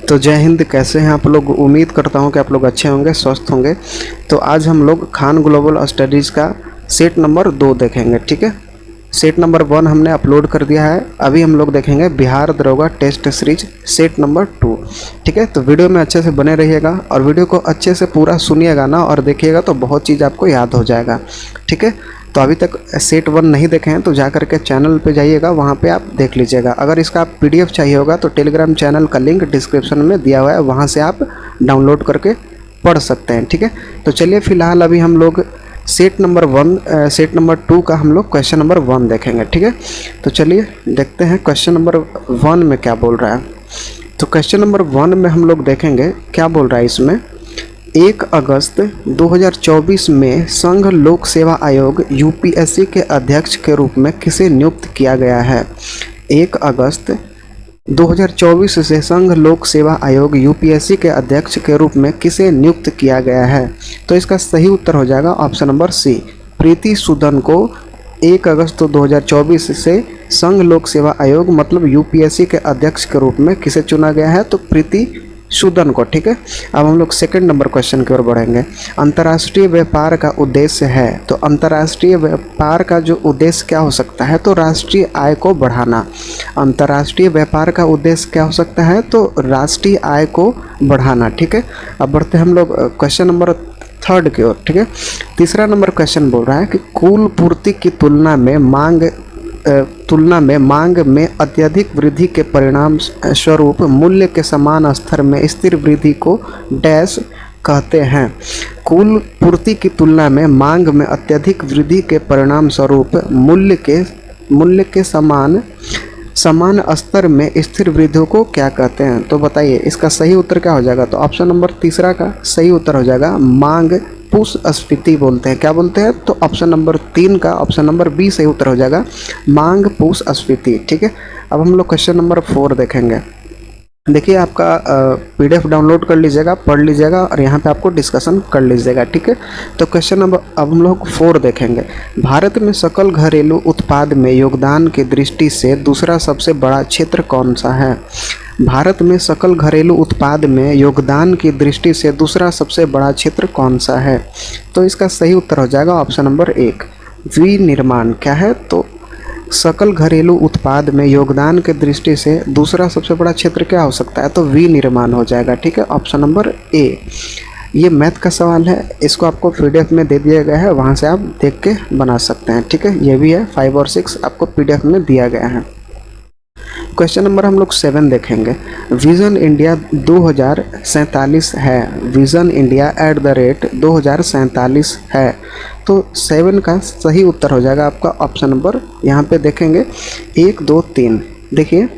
तो जय हिंद, कैसे हैं आप लोग। उम्मीद करता हूं कि आप लोग अच्छे होंगे, स्वस्थ होंगे। तो आज हम लोग खान ग्लोबल स्टडीज़ का सेट नंबर 2 देखेंगे। ठीक है, सेट नंबर 1 हमने अपलोड कर दिया है। अभी हम लोग देखेंगे बिहार दरोगा टेस्ट सीरीज सेट नंबर 2। ठीक है, तो वीडियो में अच्छे से बने रहिएगा और वीडियो को अच्छे से पूरा सुनिएगा ना और देखिएगा तो बहुत चीज़ आपको याद हो जाएगा। ठीक है, तो अभी तक सेट 1 नहीं देखे हैं तो जा करके चैनल पे जाइएगा, वहाँ पे आप देख लीजिएगा। अगर इसका आप PDF चाहिए होगा तो टेलीग्राम चैनल का लिंक डिस्क्रिप्शन में दिया हुआ है, वहाँ से आप डाउनलोड करके पढ़ सकते हैं। ठीक है, तो चलिए फिलहाल अभी हम लोग सेट नंबर 2 का हम लोग क्वेश्चन नंबर 1 देखेंगे। ठीक है, तो चलिए देखते हैं क्वेश्चन नंबर 1 में क्या बोल रहा है। तो क्वेश्चन नंबर 1 में हम लोग देखेंगे क्या बोल रहा है इसमें। 1 अगस्त 2024 में संघ लोक सेवा आयोग UPSC के अध्यक्ष के रूप में किसे नियुक्त किया गया है। 1 अगस्त 2024 से संघ लोक सेवा आयोग UPSC के अध्यक्ष के रूप में किसे नियुक्त किया गया है। तो इसका सही उत्तर हो जाएगा ऑप्शन नंबर सी, प्रीति सूदन को 1 अगस्त 2024 से संघ लोक सेवा आयोग मतलब UPSC के अध्यक्ष के रूप में किसे चुना गया है, तो प्रीति सूदन को। ठीक है, अब हम लोग सेकंड नंबर क्वेश्चन की ओर बढ़ेंगे। अंतर्राष्ट्रीय व्यापार का उद्देश्य है, तो अंतर्राष्ट्रीय व्यापार का जो उद्देश्य क्या हो सकता है, तो राष्ट्रीय आय को बढ़ाना। अंतर्राष्ट्रीय व्यापार का उद्देश्य क्या हो सकता है, तो राष्ट्रीय आय को बढ़ाना। ठीक है, अब बढ़ते हम लोग क्वेश्चन नंबर 3 की ओर। ठीक है, तीसरा नंबर क्वेश्चन बोल रहा है कि कुल पूर्ति की तुलना में मांग में अत्यधिक वृद्धि के परिणाम स्वरूप मूल्य के समान स्तर में स्थिर वृद्धि को डैश कहते हैं। कुल पूर्ति की तुलना में मांग में अत्यधिक वृद्धि के परिणाम स्वरूप मूल्य के समान स्तर में स्थिर वृद्धि को क्या कहते हैं। तो बताइए इसका सही उत्तर क्या हो जाएगा। तो ऑप्शन नंबर तीसरा का सही उत्तर हो जाएगा मांग पुष्स्फीति बोलते हैं। क्या बोलते हैं, तो ऑप्शन नंबर 3 का ऑप्शन नंबर बी सही उत्तर हो जाएगा मांग पुष्स्फीति। ठीक है, अब हम लोग क्वेश्चन नंबर 4 देखेंगे। देखिए आपका PDF डाउनलोड कर लीजिएगा, पढ़ लीजिएगा और यहाँ पे आपको डिस्कशन कर लीजिएगा। ठीक है, तो क्वेश्चन नंबर अब हम लोग 4 देखेंगे। भारत में सकल घरेलू उत्पाद में योगदान की दृष्टि से दूसरा सबसे बड़ा क्षेत्र कौन सा है। भारत में सकल घरेलू उत्पाद में योगदान की दृष्टि से दूसरा सबसे बड़ा क्षेत्र कौन सा है। तो इसका सही उत्तर हो जाएगा ऑप्शन नंबर 1 विनिर्माण। क्या है, तो सकल घरेलू उत्पाद में योगदान के दृष्टि से दूसरा सबसे बड़ा क्षेत्र क्या हो सकता है, तो विनिर्माण हो जाएगा। ठीक है, ऑप्शन नंबर ए। ये मैथ का सवाल है, इसको आपको PDF में दे दिया गया है, वहाँ से आप देख के बना सकते हैं। ठीक है, ये भी है 5 और 6 आपको PDF में दिया गया है। क्वेश्चन नंबर हम लोग 7 देखेंगे। विजन इंडिया 2047 है। विजन इंडिया @2047 है। तो 7 का सही उत्तर हो जाएगा आपका ऑप्शन नंबर, यहाँ पे देखेंगे 1 2 3। देखिए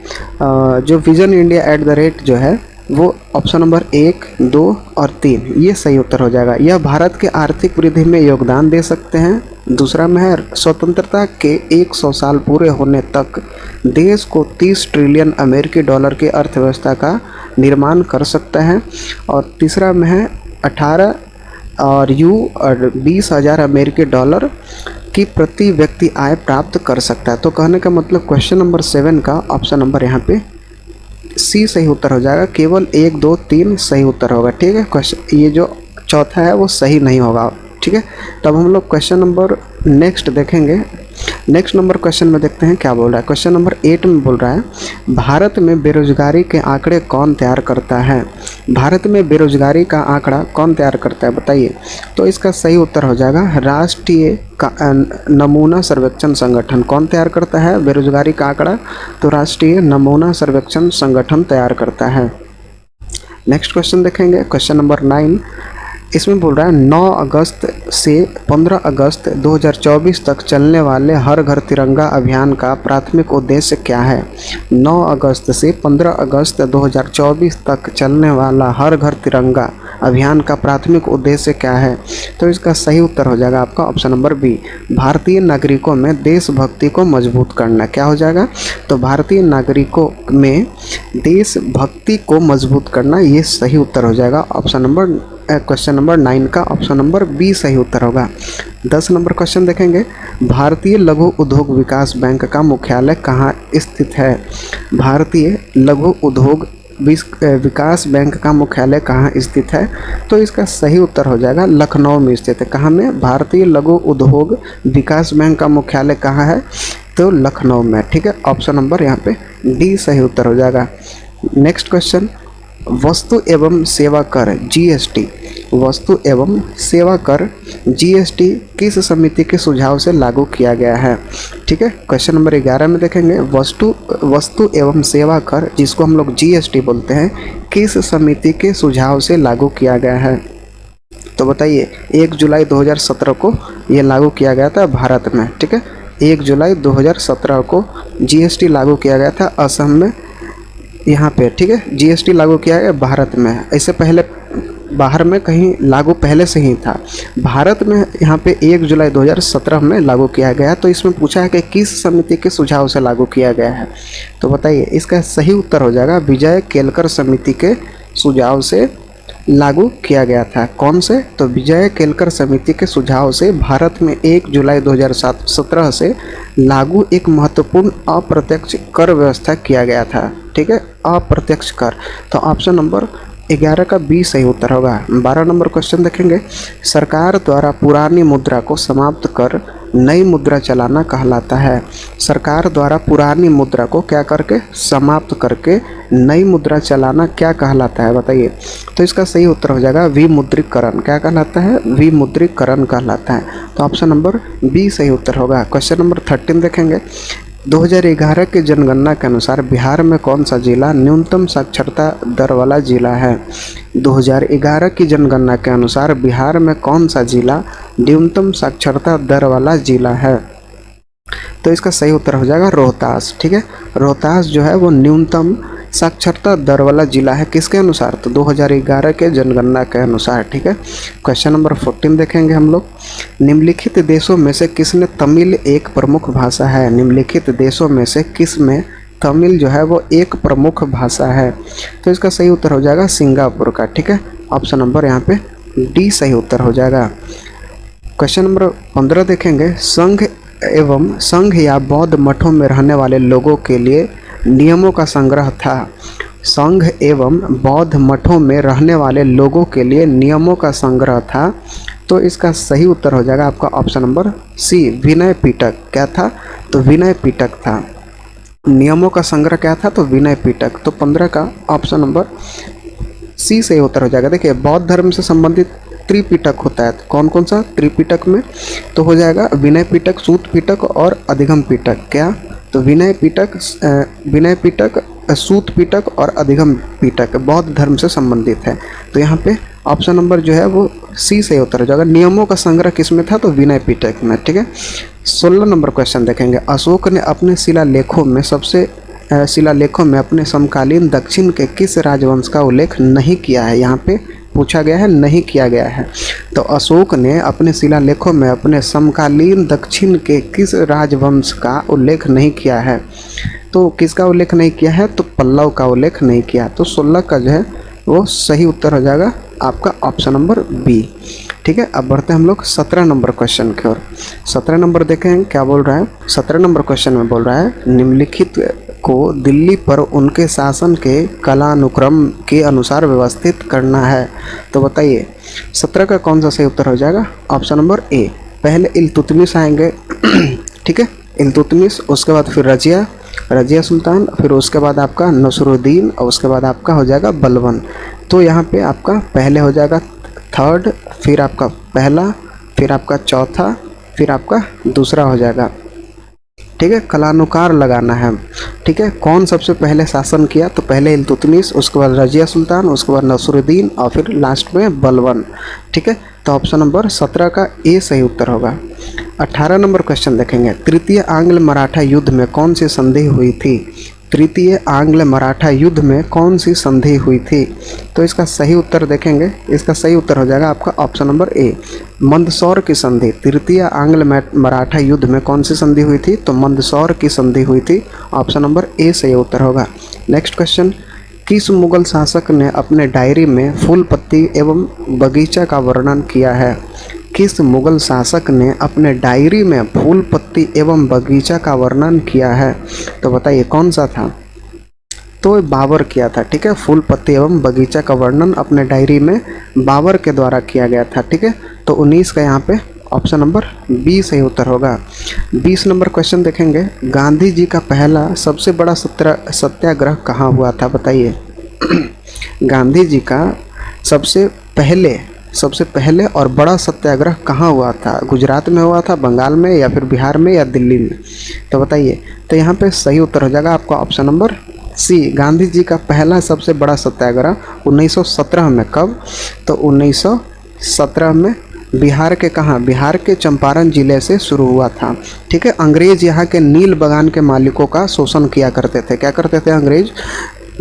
जो विजन इंडिया जो है वो ऑप्शन नंबर 1 2 और 3 ये सही उत्तर हो जाएगा। यह भारत के आर्थिक वृद्धि में योगदान दे सकते हैं। दूसरा में है स्वतंत्रता के 100 साल पूरे होने तक देश को 30 ट्रिलियन अमेरिकी डॉलर की अर्थव्यवस्था का निर्माण कर सकता है। और तीसरा में है 18 और 20,000 अमेरिकी डॉलर की प्रति व्यक्ति आय प्राप्त कर सकता है। तो कहने का मतलब क्वेश्चन नंबर 7 का ऑप्शन नंबर यहाँ पे सी सही उत्तर हो जाएगा। केवल 1 2 3 सही उत्तर होगा। ठीक है, क्वेश्चन ये जो चौथा है वो सही नहीं होगा। ठीक है, तब हम लोग क्वेश्चन नंबर नेक्स्ट देखेंगे। नेक्स्ट नंबर क्वेश्चन में देखते हैं क्या बोल रहा है। क्वेश्चन नंबर 8 में बोल रहा है भारत में बेरोजगारी के आंकड़े कौन तैयार करता है। भारत में बेरोजगारी का आंकड़ा कौन तैयार करता है, बताइए। तो इसका सही उत्तर हो जाएगा राष्ट्रीय नमूना सर्वेक्षण संगठन। कौन तैयार करता है बेरोजगारी का आंकड़ा, तो राष्ट्रीय नमूना सर्वेक्षण संगठन तैयार करता है। नेक्स्ट क्वेश्चन देखेंगे, क्वेश्चन नंबर 9। इसमें बोल रहा है 9 अगस्त से 15 अगस्त 2024 तक चलने वाले हर घर तिरंगा अभियान का प्राथमिक उद्देश्य क्या है। 9 अगस्त से 15 अगस्त 2024 तक चलने वाला हर घर तिरंगा अभियान का प्राथमिक उद्देश्य क्या है। तो इसका सही उत्तर हो जाएगा आपका ऑप्शन नंबर बी भारतीय नागरिकों में देशभक्ति को मजबूत करना। क्या हो जाएगा, तो भारतीय नागरिकों में देशभक्ति को मजबूत करना, ये सही उत्तर हो जाएगा ऑप्शन नंबर क्वेश्चन नंबर 9 का ऑप्शन नंबर बी सही उत्तर होगा। 10 नंबर क्वेश्चन देखेंगे। भारतीय लघु उद्योग विकास बैंक का मुख्यालय कहाँ स्थित है। भारतीय लघु उद्योग विकास बैंक का मुख्यालय कहाँ स्थित है? तो इसका सही उत्तर हो जाएगा लखनऊ में स्थित है। कहाँ में? भारतीय लघु उद्योग विकास बैंक का मुख्यालय कहाँ है? तो लखनऊ में। ठीक है, ऑप्शन नंबर यहाँ पे डी सही उत्तर हो जाएगा। नेक्स्ट क्वेश्चन, वस्तु एवं सेवा कर जीएसटी, वस्तु एवं सेवा कर जीएसटी किस समिति के सुझाव से लागू किया गया है? ठीक है, क्वेश्चन नंबर 11 में देखेंगे, वस्तु एवं सेवा कर जिसको हम लोग जीएसटी बोलते हैं, किस समिति के सुझाव से लागू किया गया है? तो बताइए, 1 जुलाई 2017 को ये लागू किया गया था भारत में। ठीक है, 1 जुलाई 2017 को जीएसटी लागू किया गया था असम में, यहाँ पे। ठीक है, जीएसटी लागू किया गया भारत में, इससे पहले बाहर में कहीं लागू पहले से ही था। भारत में यहाँ पे 1 जुलाई 2017 में लागू किया गया। तो इसमें पूछा है कि किस समिति के सुझाव से लागू किया गया है? तो बताइए, इसका सही उत्तर हो जाएगा विजय केलकर समिति के सुझाव से लागू किया गया था। कौन से? तो विजय केलकर समिति के सुझाव से भारत में 1 जुलाई 2017 से लागू एक महत्वपूर्ण अप्रत्यक्ष कर व्यवस्था किया गया था। ठीक है, अप्रत्यक्ष कर। तो ऑप्शन नंबर 11 का बी सही उत्तर होगा। 12 नंबर क्वेश्चन देखेंगे, सरकार द्वारा पुरानी मुद्रा को समाप्त कर नई मुद्रा चलाना कहलाता है। सरकार द्वारा पुरानी मुद्रा को क्या करके? समाप्त करके नई मुद्रा चलाना क्या कहलाता है? बताइए। तो इसका सही उत्तर हो जाएगा विमुद्रीकरण। क्या कहलाता है? विमुद्रीकरण कहलाता है। तो ऑप्शन नंबर बी सही उत्तर होगा। क्वेश्चन नंबर 13 देखेंगे, 2011 की जनगणना के अनुसार बिहार में कौन सा जिला न्यूनतम साक्षरता दर वाला जिला है? 2011 की जनगणना के अनुसार बिहार में कौन सा जिला न्यूनतम साक्षरता दर वाला जिला है? तो इसका सही उत्तर हो जाएगा रोहतास। ठीक है, रोहतास जो है वो न्यूनतम साक्षरता दर वाला जिला है। किसके अनुसार? तो 2011 के जनगणना के अनुसार। ठीक है, क्वेश्चन नंबर 14 देखेंगे हम लोग, निम्नलिखित देशों में से किसमें तमिल एक प्रमुख भाषा है? निम्नलिखित देशों में से किस में तमिल जो है वो एक प्रमुख भाषा है? तो इसका सही उत्तर हो जाएगा सिंगापुर का। ठीक है, ऑप्शन नंबर यहाँ पे डी सही उत्तर हो जाएगा। क्वेश्चन नंबर 15 देखेंगे, संघ या बौद्ध मठों में रहने वाले लोगों के लिए नियमों का संग्रह था। संघ एवं बौद्ध मठों में रहने वाले लोगों के लिए नियमों का संग्रह था। तो इसका सही उत्तर हो जाएगा आपका ऑप्शन नंबर सी विनय पिटक। क्या था? तो विनय पिटक था। नियमों का संग्रह क्या था? तो विनय पिटक। तो 15 का ऑप्शन नंबर सी सही उत्तर हो जाएगा। देखिए, बौद्ध धर्म से संबंधित त्रिपिटक होता है। कौन कौन सा त्रिपिटक में? तो हो जाएगा विनय पिटक, सूत पिटक और अधिगम पिटक। क्या? तो विनय पिटक, सूत पिटक और अधिगम पिटक बौद्ध धर्म से संबंधित है। तो यहाँ पे ऑप्शन नंबर जो है वो सी से उत्तर हो जाएगा। नियमों का संग्रह किस में था? तो विनय पिटक में। ठीक है, 16 नंबर क्वेश्चन देखेंगे, अशोक ने अपने शिलालेखों में अपने समकालीन दक्षिण के किस राजवंश का उल्लेख नहीं किया है? यहाँ पे पूछा गया है, नहीं किया गया है। तो अशोक ने अपने शिलालेखों में अपने समकालीन दक्षिण के किस राजवंश का उल्लेख नहीं किया है? तो किसका उल्लेख नहीं किया है? तो पल्लव का उल्लेख नहीं किया। तो 16 का जो है वो सही उत्तर हो जाएगा आपका ऑप्शन नंबर बी। ठीक है, अब बढ़ते हैं हम लोग 17 नंबर क्वेश्चन की ओर। 17 नंबर देखें क्या बोल रहा है। 17 नंबर क्वेश्चन में बोल रहा है, निम्नलिखित को दिल्ली पर उनके शासन के कालानुक्रम के अनुसार व्यवस्थित करना है। तो बताइए 17 का कौन सा सही उत्तर हो जाएगा? Option number A. पहले इल्तुतमिश आएंगे। ठीक है, इल्तुतमिश, उसके बाद फिर रजिया सुल्तान, फिर उसके बाद आपका नसरुद्दीन और उसके बाद आपका हो जाएगा बलबन। तो यहाँ पे आपका पहले हो जाएगा थर्ड, फिर आपका पहला, फिर आपका चौथा, फिर आपका दूसरा हो जाएगा। ठीक है, कलानुकार लगाना है। ठीक है, कौन सबसे पहले शासन किया? तो पहले इल्तुतमिश, उसके बाद रजिया सुल्तान, उसके बाद नसरुद्दीन और फिर लास्ट में बलबन। ठीक है, तो ऑप्शन नंबर 17 का ए सही उत्तर होगा। 18 नंबर क्वेश्चन देखेंगे, तृतीय आंग्ल मराठा युद्ध में कौन सी संधि हुई थी? तृतीय आंग्ल मराठा युद्ध में कौन सी संधि हुई थी? तो इसका सही उत्तर देखेंगे, इसका सही उत्तर हो जाएगा आपका ऑप्शन नंबर ए, मंदसौर की संधि। तृतीय आंग्ल मराठा युद्ध में कौन सी संधि हुई थी? तो मंदसौर की संधि हुई थी। ऑप्शन नंबर ए सही उत्तर होगा। नेक्स्ट क्वेश्चन, किस मुगल शासक ने अपने डायरी में फूल पत्ती एवं बगीचा का वर्णन किया है? किस मुगल शासक ने अपने डायरी में फूल पत्ती एवं बगीचा का वर्णन किया है? तो बताइए कौन सा था? तो बाबर किया था, ठीक है। फूल पत्ती एवं बगीचा का वर्णन अपने डायरी में बाबर के द्वारा किया गया था, ठीक है। तो 19 का यहाँ पे ऑप्शन नंबर बी सही उत्तर होगा। 20 नंबर क्वेश्चन देखेंगे, गांधी जी का पहला सबसे बड़ा सत्याग्रह कहाँ हुआ था, बताइए। गांधी जी का सबसे पहले और बड़ा सत्याग्रह कहाँ हुआ था? गुजरात में हुआ था, बंगाल में, या फिर बिहार में, या दिल्ली में? तो बताइए। तो यहाँ पे सही उत्तर हो जाएगा आपका ऑप्शन नंबर सी। गांधी जी का पहला सबसे बड़ा सत्याग्रह 1917 में, कब? तो 1917 में बिहार के कहाँ? बिहार के चंपारण जिले से शुरू हुआ था, ठीक है। अंग्रेज यहाँ के नील बागान के मालिकों का शोषण किया करते थे। क्या करते थे अंग्रेज?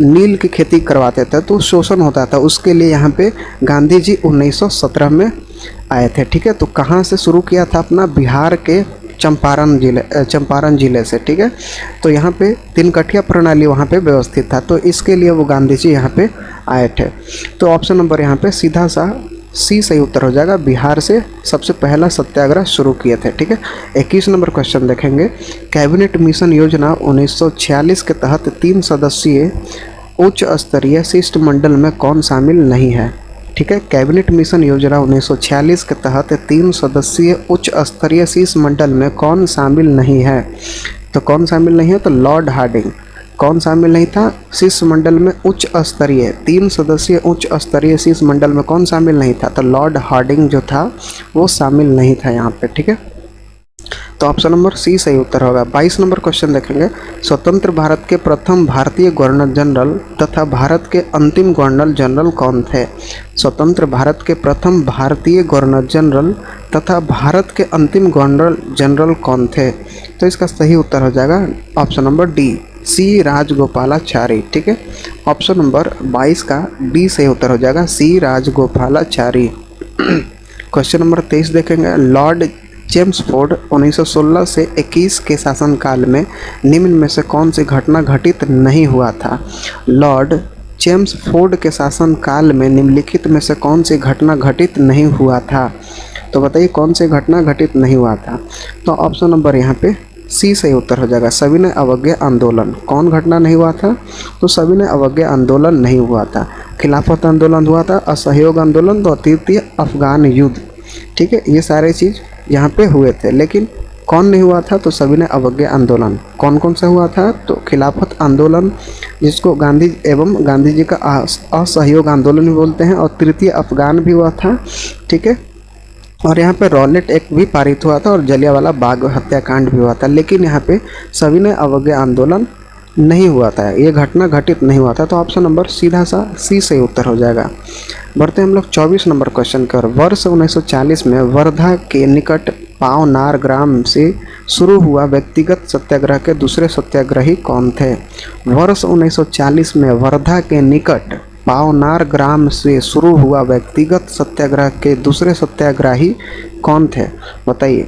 नील की खेती करवाते थे, तो शोषण होता था, उसके लिए यहाँ पे गांधी जी 1917 में आए थे, ठीक है। तो कहाँ से शुरू किया था अपना? बिहार के चंपारण जिले से, ठीक है। तो यहाँ पे तिनकठिया प्रणाली वहाँ पे व्यवस्थित था, तो इसके लिए वो गांधी जी यहाँ पे आए थे। तो ऑप्शन नंबर यहाँ पे सीधा सा सी सही उत्तर हो जाएगा। बिहार से सबसे पहला सत्याग्रह शुरू किए थे, ठीक है। 21 नंबर क्वेश्चन देखेंगे, कैबिनेट मिशन योजना 1946 के तहत 3 सदस्यीय उच्च स्तरीय शिष्टमंडल में कौन शामिल नहीं है, ठीक है। कैबिनेट मिशन योजना 1946 के तहत 3 सदस्यीय उच्च स्तरीय शिष्टमंडल में कौन शामिल नहीं है? तो कौन शामिल नहीं है? तो लॉर्ड हार्डिंग। कौन शामिल नहीं था शिष्टमंडल में? उच्च स्तरीय 3 सदस्यीय उच्च स्तरीय शिष्टमंडल में कौन शामिल नहीं था? तो लॉर्ड हार्डिंग जो था वो शामिल नहीं था यहाँ पे, ठीक है। तो ऑप्शन नंबर सी सही उत्तर होगा। 22 नंबर क्वेश्चन देखेंगे, स्वतंत्र भारत के प्रथम भारतीय गवर्नर जनरल तथा भारत के अंतिम गवर्नर जनरल कौन थे? स्वतंत्र भारत के प्रथम भारतीय गवर्नर जनरल तथा भारत के अंतिम गवर्नर जनरल कौन थे? तो इसका सही उत्तर हो जाएगा ऑप्शन नंबर डी, सी राजगोपालाचारी, ठीक है। ऑप्शन नंबर 22 का डी सही उत्तर हो जाएगा, सी राजगोपालाचारी। क्वेश्चन नंबर 23 देखेंगे, लॉर्ड चेम्सफोर्ड 1916 से 21 के शासनकाल में निम्न में से कौन सी घटना घटित नहीं हुआ था? लॉर्ड चेम्सफोर्ड के शासनकाल में निम्नलिखित में से कौन सी घटना घटित नहीं हुआ था? तो बताइए कौन सी घटना घटित नहीं हुआ था? तो ऑप्शन नंबर यहाँ पे सी सही उत्तर हो जाएगा, सविनय अवज्ञा आंदोलन। कौन घटना नहीं हुआ था? तो सविनय अवज्ञा आंदोलन नहीं हुआ था। खिलाफत आंदोलन हुआ था, असहयोग आंदोलन, तो तृतीय अफगान युद्ध, ठीक है। ये सारे चीज़ यहाँ पे हुए थे, लेकिन कौन नहीं हुआ था? तो सविनय अवज्ञा आंदोलन। कौन कौन सा हुआ था? तो खिलाफत आंदोलन, जिसको गांधी जी का असहयोग आंदोलन भी बोलते हैं, और तृतीय अफगान भी हुआ था, ठीक है। और यहाँ पे रॉलेट एक्ट भी पारित हुआ था, और जलियांवाला बाग हत्याकांड भी हुआ था, लेकिन यहाँ पे सविनय अवज्ञा आंदोलन नहीं हुआ था, ये घटना घटित नहीं हुआ था। तो ऑप्शन नंबर सीधा सा सी सही उत्तर हो जाएगा। बढ़ते हम लोग 24 नंबर क्वेश्चन की ओर। वर्ष 1940 में वर्धा के निकट पावनार ग्राम से शुरू हुआ व्यक्तिगत सत्याग्रह के दूसरे सत्याग्रही कौन थे? वर्ष 1940 में वर्धा के निकट पावनार ग्राम से शुरू हुआ व्यक्तिगत सत्याग्रह के दूसरे सत्याग्रही कौन थे? बताइए।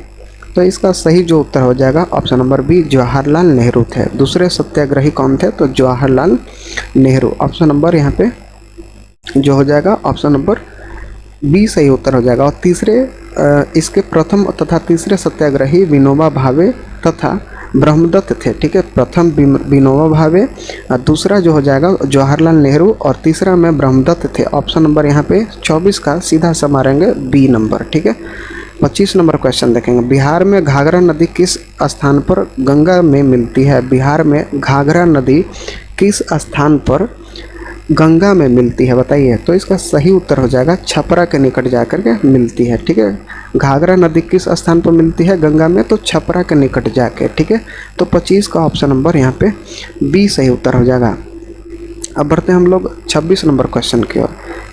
तो इसका सही जो उत्तर हो जाएगा option number B, Jawaharlal Nehru थे। दूसरे सत्याग्रही कौन थे? तो जवाहरलाल नेहरू। ऑप्शन नंबर यहाँ पे जो हो जाएगा ऑप्शन नंबर बी सही उत्तर हो जाएगा। और इसके प्रथम तथा तीसरे सत्याग्रही विनोबा भावे तथा ब्रह्मदत्त थे, ठीक है। प्रथम विनोबा भावे, और दूसरा जो हो जाएगा जवाहरलाल नेहरू, और तीसरा में ब्रह्मदत्त थे। ऑप्शन नंबर यहाँ पे 24 का सीधा सा मारेंगे बी नंबर, ठीक है। 25 नंबर क्वेश्चन देखेंगे, बिहार में घाघरा नदी किस स्थान पर गंगा में मिलती है? बिहार में घाघरा नदी किस स्थान पर गंगा में मिलती है? बताइए। तो इसका सही उत्तर हो जाएगा छपरा के निकट जाकर के मिलती है, ठीक है। घाघरा नदी किस स्थान पर मिलती है गंगा में? तो छपरा के निकट जाके, ठीक है। तो 25 का ऑप्शन नंबर यहाँ पे बी सही उत्तर हो जाएगा। अब बढ़ते हैं हम लोग 26 नंबर क्वेश्चन की ओर।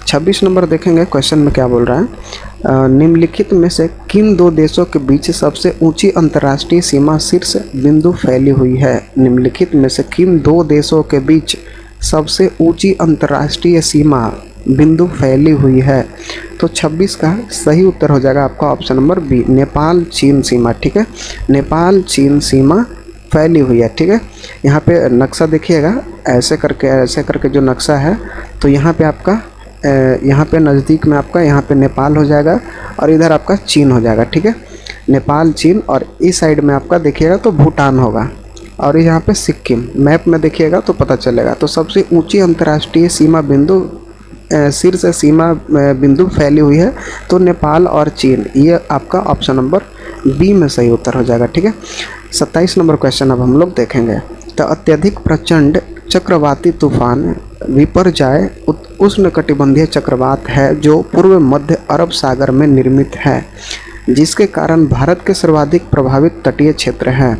26 नंबर देखेंगे, क्वेश्चन में क्या बोल रहा है, निम्नलिखित में से किन दो देशों के बीच सबसे ऊंची अंतर्राष्ट्रीय सीमा शीर्ष बिंदु फैली हुई है? निम्नलिखित में से किन दो देशों के बीच सबसे ऊंची अंतर्राष्ट्रीय सीमा बिंदु फैली हुई है? तो 26 का सही उत्तर हो जाएगा आपका ऑप्शन नंबर बी, नेपाल चीन सीमा, ठीक है। नेपाल चीन सीमा फैली हुई है, ठीक है। यहाँ पे नक्शा देखिएगा, ऐसे करके जो नक्शा है, तो यहाँ पे आपका यहाँ पे नज़दीक में आपका यहाँ पे नेपाल हो जाएगा, और इधर आपका चीन हो जाएगा, ठीक है। नेपाल चीन, और इस साइड में आपका देखिएगा तो भूटान होगा, और यहाँ पे सिक्किम, मैप में देखिएगा तो पता चलेगा। तो सबसे ऊंची अंतर्राष्ट्रीय सीमा बिंदु शीर्ष सीमा बिंदु फैली हुई है तो नेपाल और चीन, ये आपका ऑप्शन नंबर बी में सही उत्तर हो जाएगा। ठीक है, 27 नंबर क्वेश्चन अब हम लोग देखेंगे। तो अत्यधिक प्रचंड चक्रवाती तूफान विपर्जय उष्णकटिबंधीय चक्रवात है जो पूर्व मध्य अरब सागर में निर्मित है, जिसके कारण भारत के सर्वाधिक प्रभावित तटीय क्षेत्र हैं।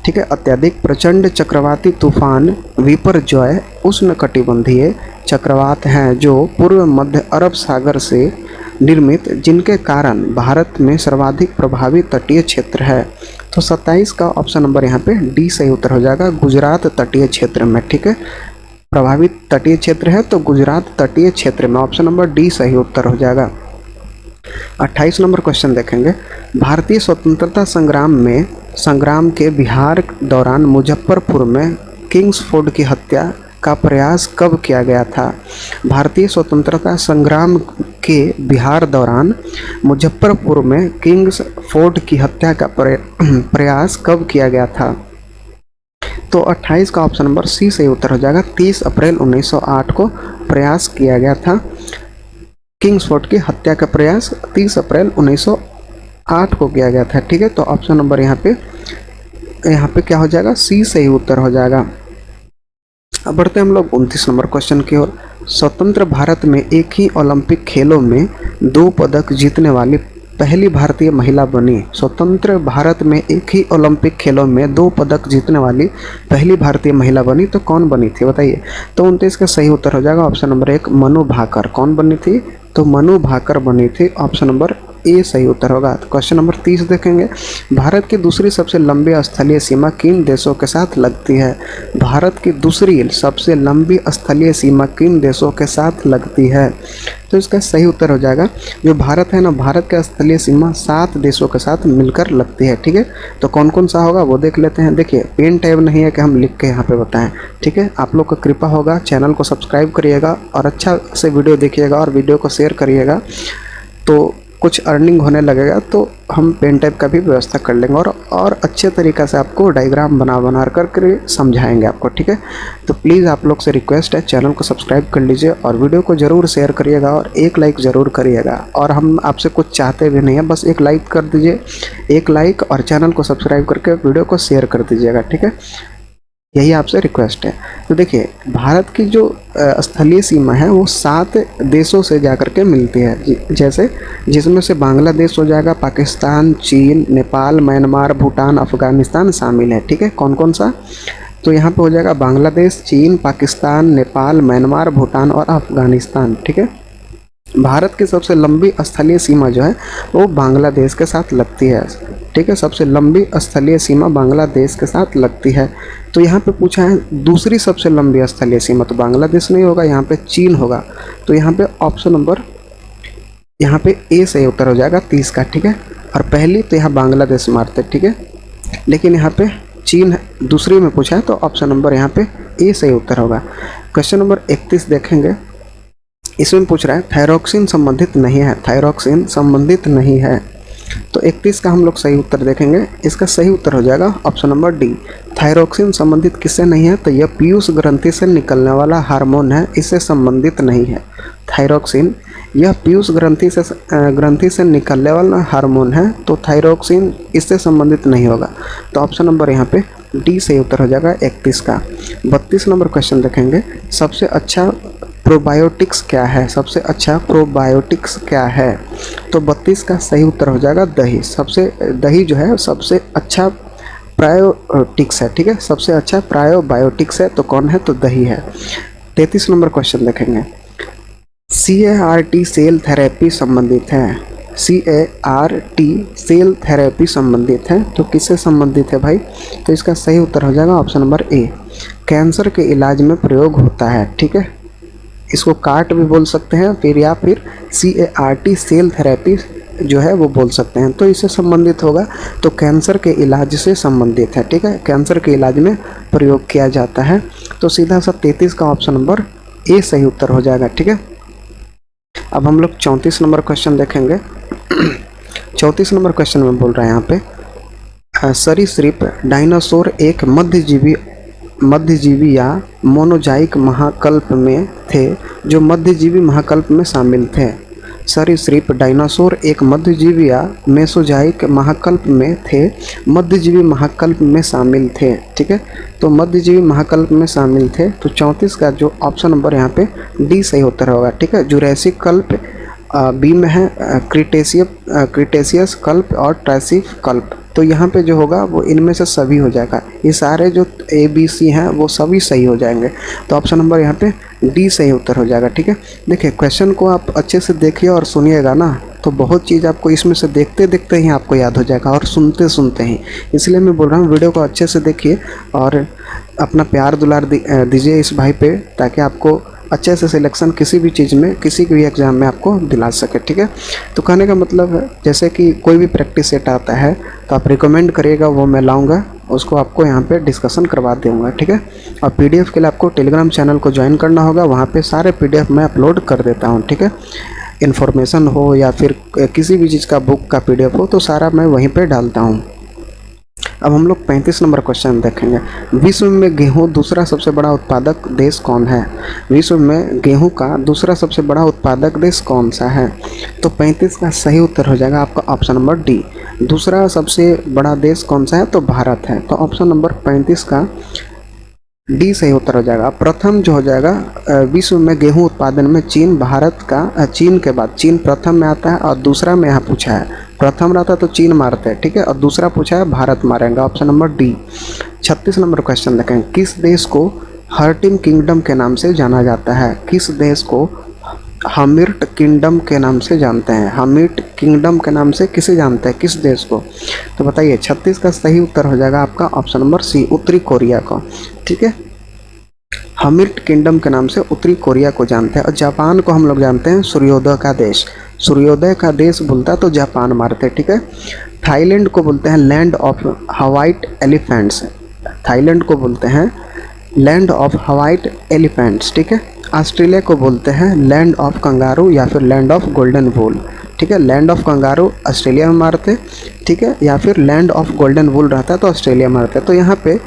ठीक है, अत्यधिक प्रचंड चक्रवाती तूफान विपर्जय उष्णकटिबंधीय चक्रवात हैं जो पूर्व मध्य अरब सागर से निर्मित, जिनके कारण भारत में सर्वाधिक प्रभावित तटीय क्षेत्र है। तो 27 का ऑप्शन नंबर यहाँ पे डी सही उत्तर हो जाएगा, गुजरात तटीय क्षेत्र में। ठीक है, प्रभावित तटीय क्षेत्र है तो गुजरात तटीय क्षेत्र में, ऑप्शन नंबर डी सही उत्तर हो जाएगा। 28 नंबर क्वेश्चन देखेंगे। भारतीय स्वतंत्रता संग्राम के बिहार दौरान मुजफ्फरपुर में किंग्सफोर्ड की हत्या का प्रयास कब किया गया था? भारतीय स्वतंत्रता संग्राम के बिहार दौरान मुजफ्फरपुर में किंग्सफोर्ड की हत्या का प्रयास कब किया गया था? तो 28 का ऑप्शन नंबर सी सही उत्तर हो जाएगा। 30 अप्रैल 1908 को प्रयास किया गया था। किंग्सफोर्ड की हत्या का प्रयास 30 अप्रैल 1908 को किया गया था। ठीक है, तो ऑप्शन नंबर यहाँ पे क्या हो जाएगा? सी सही उत्तर हो जाएगा। अब बढ़ते हैं हम लोग 29 नंबर क्वेश्चन की ओर। स्वतंत्र भारत में एक ही ओलंपिक खेलों में 2 पदक जीतने वाली पहली भारतीय महिला बनी। स्वतंत्र भारत में एक ही ओलंपिक खेलों में 2 पदक जीतने वाली पहली भारतीय महिला बनी, तो कौन बनी थी बताइए? तो 29 का सही उत्तर हो जाएगा ऑप्शन नंबर 1 मनु भाकर। कौन बनी थी? तो मनु भाकर बनी थी, ऑप्शन नंबर ए सही उत्तर होगा। तो क्वेश्चन नंबर 30 देखेंगे। भारत की दूसरी सबसे लंबी स्थलीय सीमा किन देशों के साथ लगती है? भारत की दूसरी सबसे लंबी स्थलीय सीमा किन देशों के साथ लगती है? तो इसका सही उत्तर हो जाएगा, जो भारत है ना, भारत का स्थलीय सीमा 7 देशों के साथ मिलकर लगती है। ठीक है, तो कौन कौन सा होगा वो देख लेते हैं। देखिए, पेन टैब नहीं है कि हम लिख के यहाँ पे बताएं। ठीक है, आप लोग का कृपा होगा, चैनल को सब्सक्राइब करिएगा और अच्छा से वीडियो देखिएगा और वीडियो को शेयर करिएगा, तो कुछ अर्निंग होने लगेगा, तो हम पेन टाइप का भी व्यवस्था कर लेंगे और अच्छे तरीक़ा से आपको डायग्राम बना कर समझाएंगे आपको। ठीक है, तो प्लीज़ आप लोग से रिक्वेस्ट है, चैनल को सब्सक्राइब कर लीजिए और वीडियो को ज़रूर शेयर करिएगा और एक लाइक ज़रूर करिएगा। और हम आपसे कुछ चाहते भी नहीं है, बस एक लाइक कर दीजिए, एक लाइक, और चैनल को सब्सक्राइब करके वीडियो को शेयर कर दीजिएगा। ठीक है, यही आपसे रिक्वेस्ट है। तो देखिए, भारत की जो स्थलीय सीमा है वो 7 देशों से जाकर के मिलती है, जैसे जिसमें से बांग्लादेश हो जाएगा, पाकिस्तान, चीन, नेपाल, म्यांमार, भूटान, अफगानिस्तान शामिल है। ठीक है, कौन कौन सा? तो यहाँ पे हो जाएगा बांग्लादेश, चीन, पाकिस्तान, नेपाल, म्यांमार, भूटान और अफगानिस्तान। ठीक है, भारत की सबसे लंबी स्थलीय सीमा जो है वो बांग्लादेश के साथ लगती है। ठीक है, सबसे लंबी स्थलीय सीमा बांग्लादेश के साथ लगती है। तो यहाँ पे पूछा है दूसरी सबसे लंबी स्थलीय सीमा, तो बांग्लादेश नहीं होगा, यहाँ पे चीन होगा। तो यहाँ पे ऑप्शन नंबर यहाँ पे ए सही उत्तर हो जाएगा 30 का। ठीक है, और पहली तो यहाँ बांग्लादेश मारते। ठीक है, लेकिन यहाँ पे चीन दूसरी में पूछा है, तो ऑप्शन नंबर यहाँ पे ए सही उत्तर होगा। क्वेश्चन नंबर 31 देखेंगे। इसमें पूछ रहा है थायरॉक्सिन संबंधित नहीं है, थायरॉक्सिन संबंधित नहीं है। तो 31 का हम लोग सही उत्तर देखेंगे। इसका सही उत्तर हो जाएगा ऑप्शन नंबर डी, थायरॉक्सिन संबंधित किससे नहीं है? तो यह पीयूष ग्रंथि से निकलने वाला हार्मोन है, इससे संबंधित नहीं है। थायरॉक्सिन यह पीयूष ग्रंथि से निकलने वाला हार्मोन है, तो थायरॉक्सिन इससे संबंधित नहीं होगा। तो ऑप्शन नंबर यहाँ पे डी सही उत्तर हो जाएगा 31 का। 32 नंबर क्वेश्चन देखेंगे। सबसे अच्छा प्रोबायोटिक्स क्या है? सबसे अच्छा प्रोबायोटिक्स क्या है? तो 32 का सही उत्तर हो जाएगा दही। दही जो है सबसे अच्छा प्रायोटिक्स है। ठीक है, सबसे अच्छा प्रायोबायोटिक्स है, तो कौन है? तो दही है। 33 नंबर क्वेश्चन देखेंगे। CAR-T सेल थेरेपी संबंधित है, CAR-T सेल थेरेपी संबंधित है, तो किससे संबंधित है भाई? तो इसका सही उत्तर हो जाएगा ऑप्शन नंबर ए, कैंसर के इलाज में प्रयोग होता है। ठीक है, इसको कार्ट भी बोल सकते हैं फिर, या फिर CAR-T सेल थेरेपी जो है वो बोल सकते हैं। तो इससे संबंधित होगा, तो कैंसर के इलाज से संबंधित है। ठीक है, कैंसर के इलाज में प्रयोग किया जाता है। तो सीधा सा 33 का ऑप्शन नंबर ए सही उत्तर हो जाएगा। ठीक है, अब हम लोग 34 नंबर क्वेश्चन देखेंगे। 34 नंबर क्वेश्चन में बोल रहा है यहाँ पे सरीसृप डायनासोर एक मध्यजीवी या मोनोजाइक महाकल्प में थे जो मध्यजीवी महाकल्प में शामिल थे। सरीसृप डायनासोर एक मध्यजीवी या मेसोजाइक महाकल्प में थे, मध्यजीवी महाकल्प में शामिल थे। ठीक है, तो मध्यजीवी महाकल्प में शामिल थे। तो 34 का जो ऑप्शन नंबर यहाँ पे डी सही उत्तर होगा। ठीक है, जुरैसिक कल्प बी में है, क्रिटेशियस कल्प और ट्रायसिक कल्प। तो यहाँ पे जो होगा वो इनमें से सभी हो जाएगा। ये सारे जो ए बी सी हैं वो सभी सही हो जाएंगे। तो ऑप्शन नंबर यहाँ पे डी सही उत्तर हो जाएगा। ठीक है, देखिए क्वेश्चन को आप अच्छे से देखिए और सुनिएगा ना, तो बहुत चीज़ आपको इसमें से देखते देखते ही आपको याद हो जाएगा और सुनते सुनते ही। इसलिए मैं बोल रहा हूँ वीडियो को अच्छे से देखिए और अपना प्यार दुलार दीजिए इस भाई पे, ताकि आपको अच्छे से सिलेक्शन किसी भी चीज़ में, किसी भी एग्ज़ाम में आपको दिला सके। ठीक है, तो कहने का मतलब है जैसे कि कोई भी प्रैक्टिस सेट आता है तो आप रिकमेंड करिएगा, वो मैं लाऊंगा, उसको आपको यहाँ पे डिस्कशन करवा दूँगा। ठीक है, और पीडीएफ के लिए आपको टेलीग्राम चैनल को ज्वाइन करना होगा, वहाँ पे सारे पीडीएफ मैं अपलोड कर देता हूँ। ठीक है, इन्फॉर्मेशन हो या फिर किसी भी चीज़ का बुक का पीडीएफ हो तो सारा मैं वहीं पर डालता हूँ। अब हम लोग 35 नंबर क्वेश्चन देखेंगे। विश्व में गेहूं दूसरा सबसे बड़ा उत्पादक देश कौन है? विश्व में गेहूं का दूसरा सबसे बड़ा उत्पादक देश कौन सा है? तो 35 का सही उत्तर हो जाएगा आपका ऑप्शन नंबर डी। दूसरा सबसे बड़ा देश कौन सा है? तो भारत है। तो ऑप्शन नंबर 35 का डी सही उत्तर हो जाएगा। प्रथम जो हो जाएगा विश्व में गेहूं उत्पादन में चीन, भारत का चीन के बाद चीन प्रथम में आता है, और दूसरा में यहाँ पूछा है, प्रथम रहता तो चीन मारते हैं। ठीक है, और दूसरा पूछा है भारत मारेंगे, option number D. 36 number question देखें। किस देश को हर्टिम किंगडम के नाम से जाना जाता है? किस देश को हमिर्ट किंगडम के नाम से जानते हैं? हमिर्ट किंगडम के नाम से किसे जानते हैं, किस देश को? तो बताइए, 36 का सही उत्तर हो जाएगा आपका ऑप्शन नंबर सी, उत्तरी कोरिया को। ठीक है, हमिर्ट किंगडम के नाम से उत्तरी कोरिया को जानते हैं। और जापान को हम लोग जानते हैं सूर्योदय का देश। सूर्योदय का देश बोलता तो जापान मारते। ठीक है, थाईलैंड को बोलते हैं land of white elephants. Thailand को बोलते हैं लैंड ऑफ व्हाइट एलिफेंट्स। ठीक है, ऑस्ट्रेलिया को बोलते हैं लैंड ऑफ कंगारू या फिर लैंड ऑफ गोल्डन वूल। ठीक है, लैंड ऑफ कंगारू ऑस्ट्रेलिया में मारते। ठीक है, या फिर लैंड ऑफ गोल्डन वूल रहता तो ऑस्ट्रेलिया में मारते। तो यहाँ पे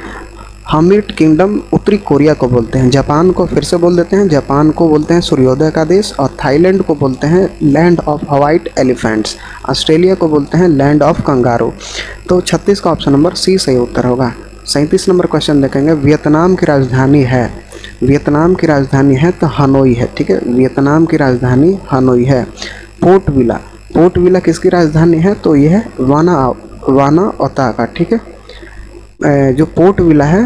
हमिर्ट किंगडम उत्तरी कोरिया को बोलते हैं। जापान को फिर से बोल देते हैं, जापान को बोलते हैं सूर्योदय का देश, और थाईलैंड को बोलते हैं land of white elephants. Australia को बोलते हैं लैंड ऑफ कंगारू। तो 36 का ऑप्शन नंबर सी सही उत्तर होगा। 37 नंबर क्वेश्चन देखेंगे। वियतनाम की राजधानी है, वियतनाम की राजधानी है तो हनोई है। ठीक है, वियतनाम की राजधानी हनोई है। पोर्ट विला, पोर्ट विला किसकी राजधानी है? तो यह है वानाओता का। ठीक है, जो पोर्ट विला है,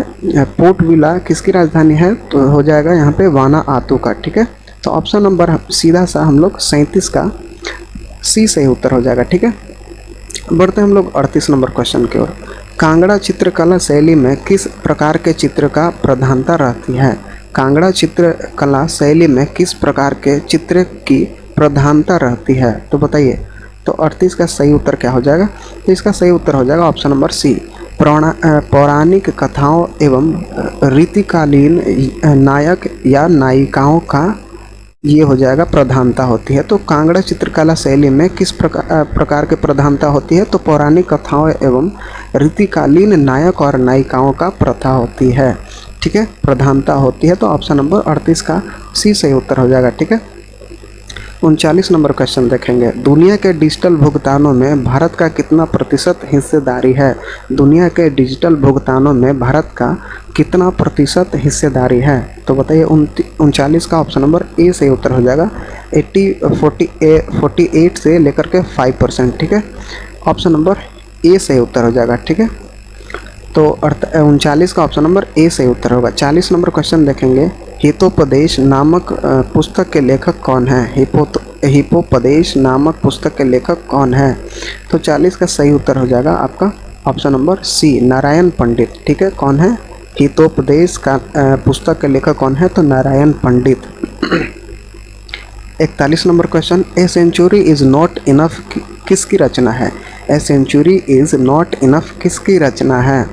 पोर्ट विला किसकी राजधानी है? तो हो जाएगा यहाँ पे वानाआतू का। ठीक है, तो ऑप्शन नंबर सीधा सा हम लोग 37 का सी सही उत्तर हो जाएगा। ठीक है, बढ़ते हैं हम लोग 38 नंबर क्वेश्चन की ओर। कांगड़ा चित्रकला शैली में किस प्रकार के चित्र का प्रधानता रहती है? कांगड़ा चित्रकला शैली में किस प्रकार के चित्र की प्रधानता रहती है? तो बताइए, तो 38 का सही उत्तर क्या हो जाएगा? तो इसका सही उत्तर हो जाएगा ऑप्शन नंबर सी, पौराणिक कथाओं एवं रीतिकालीन नायक या नायिकाओं का ये हो जाएगा प्रधानता होती है। तो कांगड़ा चित्रकला शैली में किस प्रकार के प्रधानता होती है? तो पौराणिक कथाओं एवं रीतिकालीन नायक और नायिकाओं का प्रथा होती है। ठीक है, प्रधानता होती है। तो ऑप्शन नंबर 38 का सी सही उत्तर हो जाएगा। ठीक है, 39 नंबर क्वेश्चन देखेंगे। दुनिया के डिजिटल भुगतानों में भारत का कितना प्रतिशत हिस्सेदारी है? दुनिया के डिजिटल भुगतानों में भारत का कितना प्रतिशत हिस्सेदारी है? तो बताइए, 39 का ऑप्शन नंबर ए सही उत्तर हो जाएगा। 48 से लेकर के 5%। ठीक है, ऑप्शन नंबर ए सही उत्तर हो जाएगा। ठीक है, तो 39 का ऑप्शन नंबर ए सही उत्तर होगा। 40 नंबर क्वेश्चन देखेंगे। हितोपदेश नामक पुस्तक के लेखक कौन है? हिपोपदेश नामक पुस्तक के लेखक कौन है? तो 40 का सही उत्तर हो जाएगा आपका ऑप्शन नंबर सी, नारायण पंडित। ठीक है, कौन है? हितोपदेश का पुस्तक के लेखक कौन है? तो Narayan Pandit. 41 number question. A century is not enough किसकी रचना है? A century is not enough किसकी रचना है?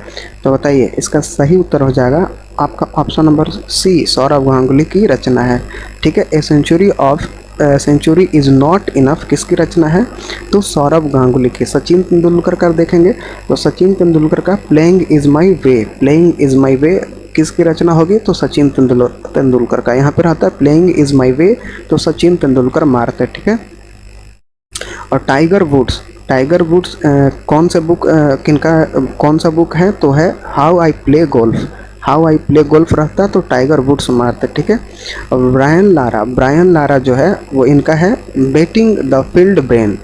तो बताइए, इसका सही उत्तर हो जाएगा आपका option number C, Saurabh Ganguly की रचना है। ठीक है, a century of century is not enough किसकी रचना है? तो सौरभ गांगुली की। सचिन तेंदुलकर का देखेंगे तो सचिन तेंदुलकर का playing is my way, playing is my way किसकी रचना होगी? तो सचिन तेंदुलकर का। यहाँ पे रहता है प्लेइंग इज़ माई वे, तो सचिन तेंदुलकर मारते, ठीक है। और टाइगर वुड्स कौन से बुक किनका कौन सा बुक है? तो है हाउ आई प्ले गोल्फ रहता है, तो टाइगर वुड्स मारते, ठीक है। और ब्रायन लारा जो है वो इनका है बेटिंग द फील्ड ब्रेन।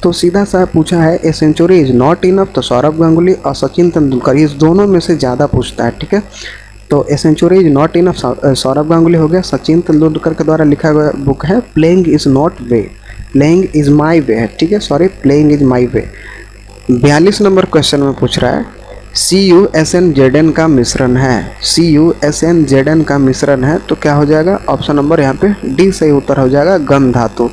तो सीधा सा पूछा है a century is not enough, तो सौरभ गांगुली और सचिन तेंदुलकर इस दोनों में से ज़्यादा पूछता है, ठीक है। तो a century is not enough Saurabh Ganguly हो गया। सचिन तेंदुलकर के द्वारा लिखा हुआ बुक है playing is not way, playing is my way है, ठीक है, sorry playing is my way. 42 number question में पूछ रहा है CUSNZN का मिश्रण है, CUSNZN का मिश्रण है, तो क्या हो जाएगा? ऑप्शन नंबर यहाँ पे डी सही उत्तर हो जाएगा, गन धातु।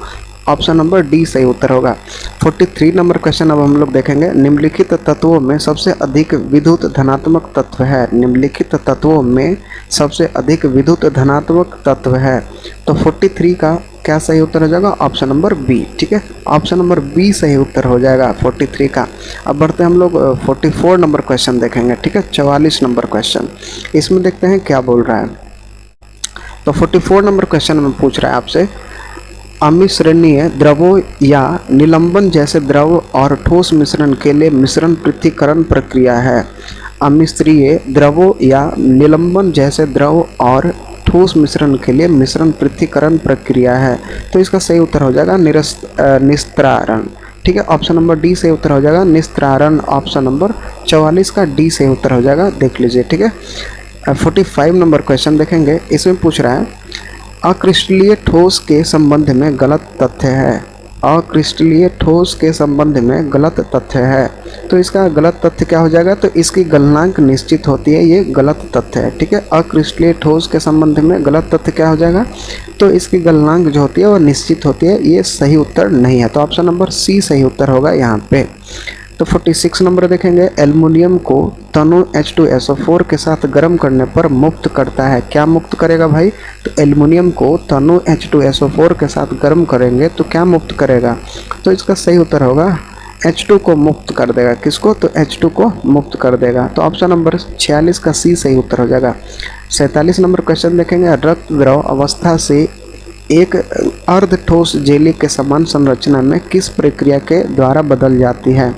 ऑप्शन नंबर डी सही उत्तर होगा। 43 नंबर क्वेश्चन अब हम लोग देखेंगे। निम्नलिखित तत्वों में सबसे अधिक विद्युत धनात्मक तत्व है, निम्नलिखित तत्वों में सबसे अधिक विद्युत धनात्मक तत्व है, तो 43 का क्या सही उत्तर हो जाएगा? ऑप्शन नंबर बी, ठीक है, ऑप्शन नंबर बी सही उत्तर हो जाएगा 43 का। अब बढ़ते हैं हम लोग 44 नंबर क्वेश्चन देखेंगे, ठीक है। 44 नंबर क्वेश्चन, इसमें देखते हैं क्या बोल रहा है। तो 44 नंबर क्वेश्चन में पूछ रहा है आपसे अमिश्रणीय द्रवों या निलंबन जैसे द्रव और ठोस मिश्रण के लिए मिश्रण पृथक्करण प्रक्रिया है। अमिश्रीय द्रवों या निलंबन जैसे द्रव और ठोस मिश्रण के लिए मिश्रण पृथक्करण प्रक्रिया है, तो इसका सही उत्तर हो जाएगा निस्तारण, ठीक है। ऑप्शन नंबर डी सही उत्तर हो जाएगा निस्तारण। ऑप्शन नंबर 44 का डी सही उत्तर हो जाएगा, देख लीजिए, ठीक है। 45 नंबर क्वेश्चन देखेंगे। इसमें पूछ रहा है अक्रिस्टलीय ठोस के संबंध में गलत तथ्य है, अक्रिस्टलीय ठोस के संबंध में गलत तथ्य है, तो इसका गलत तथ्य क्या हो जाएगा? तो इसकी गलनांक निश्चित होती है, ये गलत तथ्य है, ठीक है। अक्रिस्टलीय ठोस के संबंध में गलत तथ्य क्या हो जाएगा? तो इसकी गलनांक जो होती है वो निश्चित होती है, ये सही उत्तर नहीं है, तो ऑप्शन नंबर सी सही उत्तर होगा यहाँ पे। तो 46 नंबर देखेंगे। एल्युमिनियम को तनु H2SO4 के साथ गर्म करने पर मुक्त करता है, क्या मुक्त करेगा भाई? तो एल्युमिनियम को तनु H2SO4 के साथ गर्म करेंगे तो क्या मुक्त करेगा? तो इसका सही उत्तर होगा H2 को मुक्त कर देगा, किसको? तो H2 को मुक्त कर देगा, तो ऑप्शन नंबर 46 का सी सही उत्तर हो जाएगा। 47 नंबर क्वेश्चन देखेंगे। रक्त द्रव अवस्था से एक अर्ध ठोस जेली के समान संरचना में किस प्रक्रिया के द्वारा बदल जाती है?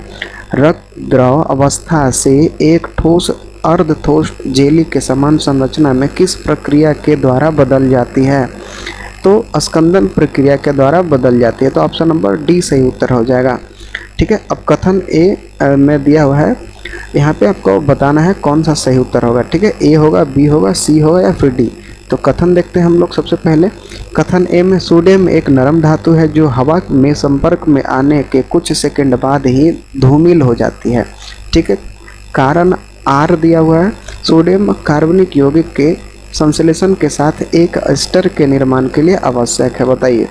रक्त द्रव अवस्था से एक ठोस अर्ध ठोस जेली के समान संरचना में किस प्रक्रिया के द्वारा बदल जाती है? तो स्कंदन प्रक्रिया के द्वारा बदल जाती है, तो ऑप्शन नंबर डी सही उत्तर हो जाएगा, ठीक है। अब कथन ए में दिया हुआ है, यहाँ पे आपको बताना है कौन सा सही उत्तर होगा, ठीक है। ए होगा, बी होगा, सी होगा या फिर डी। तो कथन देखते हैं हम लोग सबसे पहले। कथन ए में सोडियम एक नरम धातु है जो हवा में संपर्क में आने के कुछ सेकंड बाद ही धूमिल हो जाती है, ठीक है। कारण आर दिया हुआ है। सोडियम कार्बनिक यौगिक के संश्लेषण के साथ एक एस्टर के निर्माण के लिए आवश्यक है, बताइए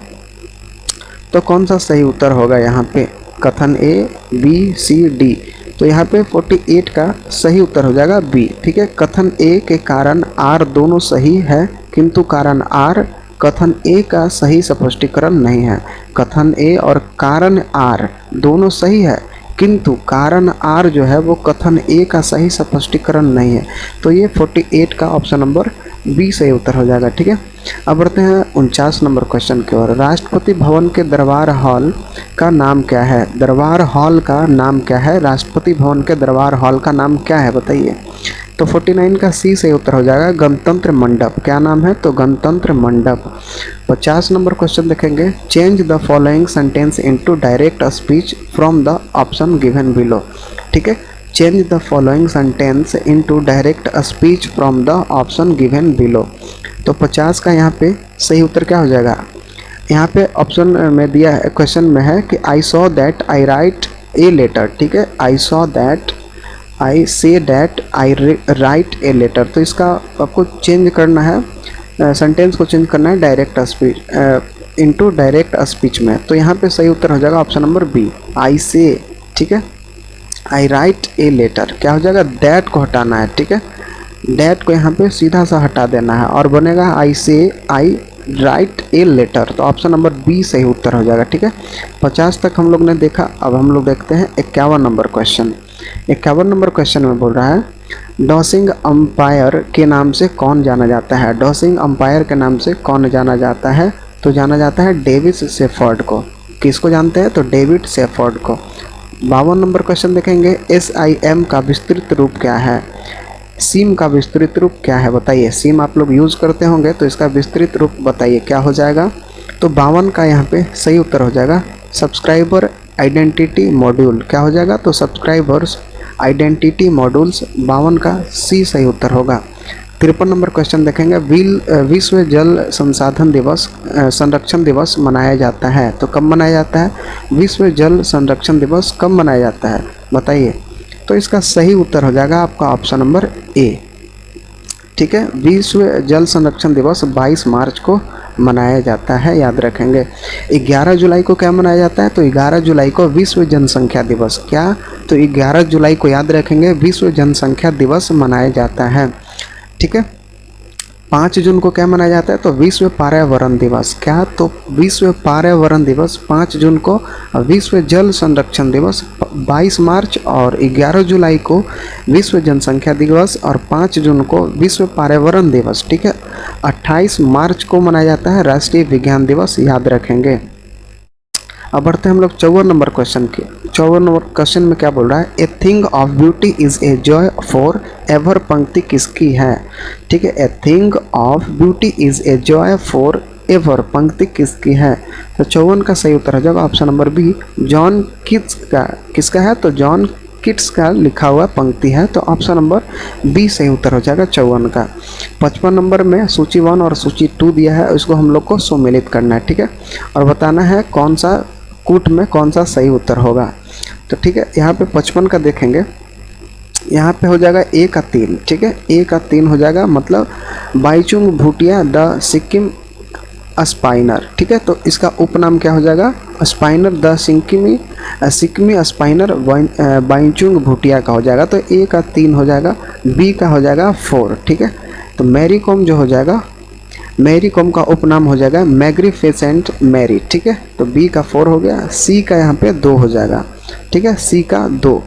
तो कौन सा सही उत्तर होगा यहाँ पे? कथन ए, बी, सी, डी। तो यहाँ पे 48 का सही उत्तर हो जाएगा बी, ठीक है। कथन ए के कारण आर दोनों सही है, किंतु कारण आर कथन ए का सही स्पष्टीकरण नहीं है। कथन ए और कारण आर दोनों सही है, किंतु कारण आर जो है वो कथन ए का सही स्पष्टीकरण नहीं है, तो ये 48 का ऑप्शन नंबर बी सही उत्तर हो जाएगा, ठीक है। अब बढ़ते हैं 49 नंबर क्वेश्चन की ओर। राष्ट्रपति भवन के दरबार हॉल का नाम क्या है? दरबार हॉल का नाम क्या है? राष्ट्रपति भवन के दरबार हॉल का नाम क्या है, बताइए। तो 49 का सी सही उत्तर हो जाएगा गणतंत्र मंडप। क्या नाम है? तो गणतंत्र मंडप। 50 नंबर क्वेश्चन देखेंगे। Change the following sentence into direct speech from the option given below, ठीक है। Change the following sentence into direct speech from the option given below. तो 50 का यहाँ पे सही उत्तर क्या हो जाएगा? यहाँ पे ऑप्शन में दिया है, क्वेश्चन में है कि I saw that I write a letter, ठीक है। I saw that I say that I write a letter, तो इसका आपको चेंज करना है, सेंटेंस को चेंज करना है direct speech into direct speech में। तो यहाँ पे सही उत्तर हो जाएगा ऑप्शन नंबर बी, आई से, ठीक है। आई राइट ए लेटर, क्या हो जाएगा? दैट को हटाना है, ठीक है। दैट को यहाँ पे सीधा सा हटा देना है और बनेगा आई से आई राइट ए लेटर, तो ऑप्शन नंबर बी सही उत्तर हो जाएगा। ठीक है, 50 तक हम लोग ने देखा। अब हम लोग देखते हैं 51 नंबर क्वेश्चन। 51 नंबर क्वेश्चन में बोल रहा है डॉसिंग अंपायर के नाम से कौन जाना जाता है। डॉसिंग अंपायर के नाम से कौन जाना जाता है, तो जाना जाता है डेविड सेफर्ड को। किसको जानते हैं, तो डेविड सेफर्ड को। 52 नंबर क्वेश्चन देखेंगे SIM का विस्तृत रूप क्या है। सिम का विस्तृत रूप क्या है बताइए। सिम आप लोग यूज़ करते होंगे तो इसका विस्तृत रूप बताइए क्या हो जाएगा। तो 52 का यहाँ पे सही उत्तर हो जाएगा सब्सक्राइबर आइडेंटिटी मॉड्यूल। क्या हो जाएगा, तो सब्सक्राइबर्स आइडेंटिटी मॉड्यूल्स। 52 का सी सही उत्तर होगा। 53 नंबर क्वेश्चन देखेंगे विश्व जल संसाधन दिवस संरक्षण दिवस मनाया जाता है, तो कब मनाया जाता है। विश्व जल संरक्षण दिवस कब मनाया जाता है बताइए। तो इसका सही उत्तर हो जाएगा आपका ऑप्शन नंबर ए। ठीक है, विश्व जल संरक्षण दिवस 22 मार्च को मनाया जाता है, याद रखेंगे। 11 जुलाई को क्या मनाया जाता है, तो 11 जुलाई को विश्व जनसंख्या दिवस। क्या, तो 11 जुलाई को याद रखेंगे विश्व जनसंख्या दिवस मनाया जाता है। ठीक है, 5 जून को क्या मनाया जाता है, तो विश्व पर्यावरण दिवस। क्या, तो विश्व पर्यावरण दिवस 5 जून को। विश्व जल संरक्षण दिवस 22 मार्च, और 11 जुलाई को विश्व जनसंख्या दिवस, और 5 जून को विश्व पर्यावरण दिवस। ठीक है, 28 मार्च को मनाया जाता है राष्ट्रीय विज्ञान दिवस, याद रखेंगे। अब बढ़ते हैं हम लोग 54 नंबर क्वेश्चन के। 54 नंबर क्वेश्चन में क्या बोल रहा है, a thing of beauty is a joy for ever पंक्ति किसकी है। ठीक है, a thing of beauty is a joy for ever पंक्ति किसकी है। तो 54 का सही उत्तर हो जाएगा option number B, John Keats का। किसका है, तो जॉन किट्स का लिखा हुआ पंक्ति है, तो ऑप्शन नंबर बी सही उत्तर हो जाएगा 54 का। 55 नंबर में सूची 1 और सूची 2 दिया है, उसको हम लोग को सम्मिलित करना है। ठीक है, और बताना है कौन सा कूट में कौन सा सही उत्तर होगा। तो ठीक है, यहाँ पे 55 का देखेंगे, यहाँ पे हो जाएगा ए का 3। ठीक है, ए का 3 हो जाएगा, मतलब बाईचुंग भूटिया द सिक्किम स्पाइनर। ठीक है, तो इसका उपनाम क्या हो जाएगा, स्पाइनर द सिक्किमी स्पाइनर बाईचुंग भूटिया का हो जाएगा। तो ए का 3 हो जाएगा, बी का हो जाएगा 4। ठीक है, तो मैरी कॉम जो हो जाएगा, मैरी कॉम का उपनाम हो जाएगा मैग्निफिसेंट मैरी। ठीक है, तो बी का 4 हो गया। सी का यहाँ पे 2 हो जाएगा। ठीक है, सी का 2।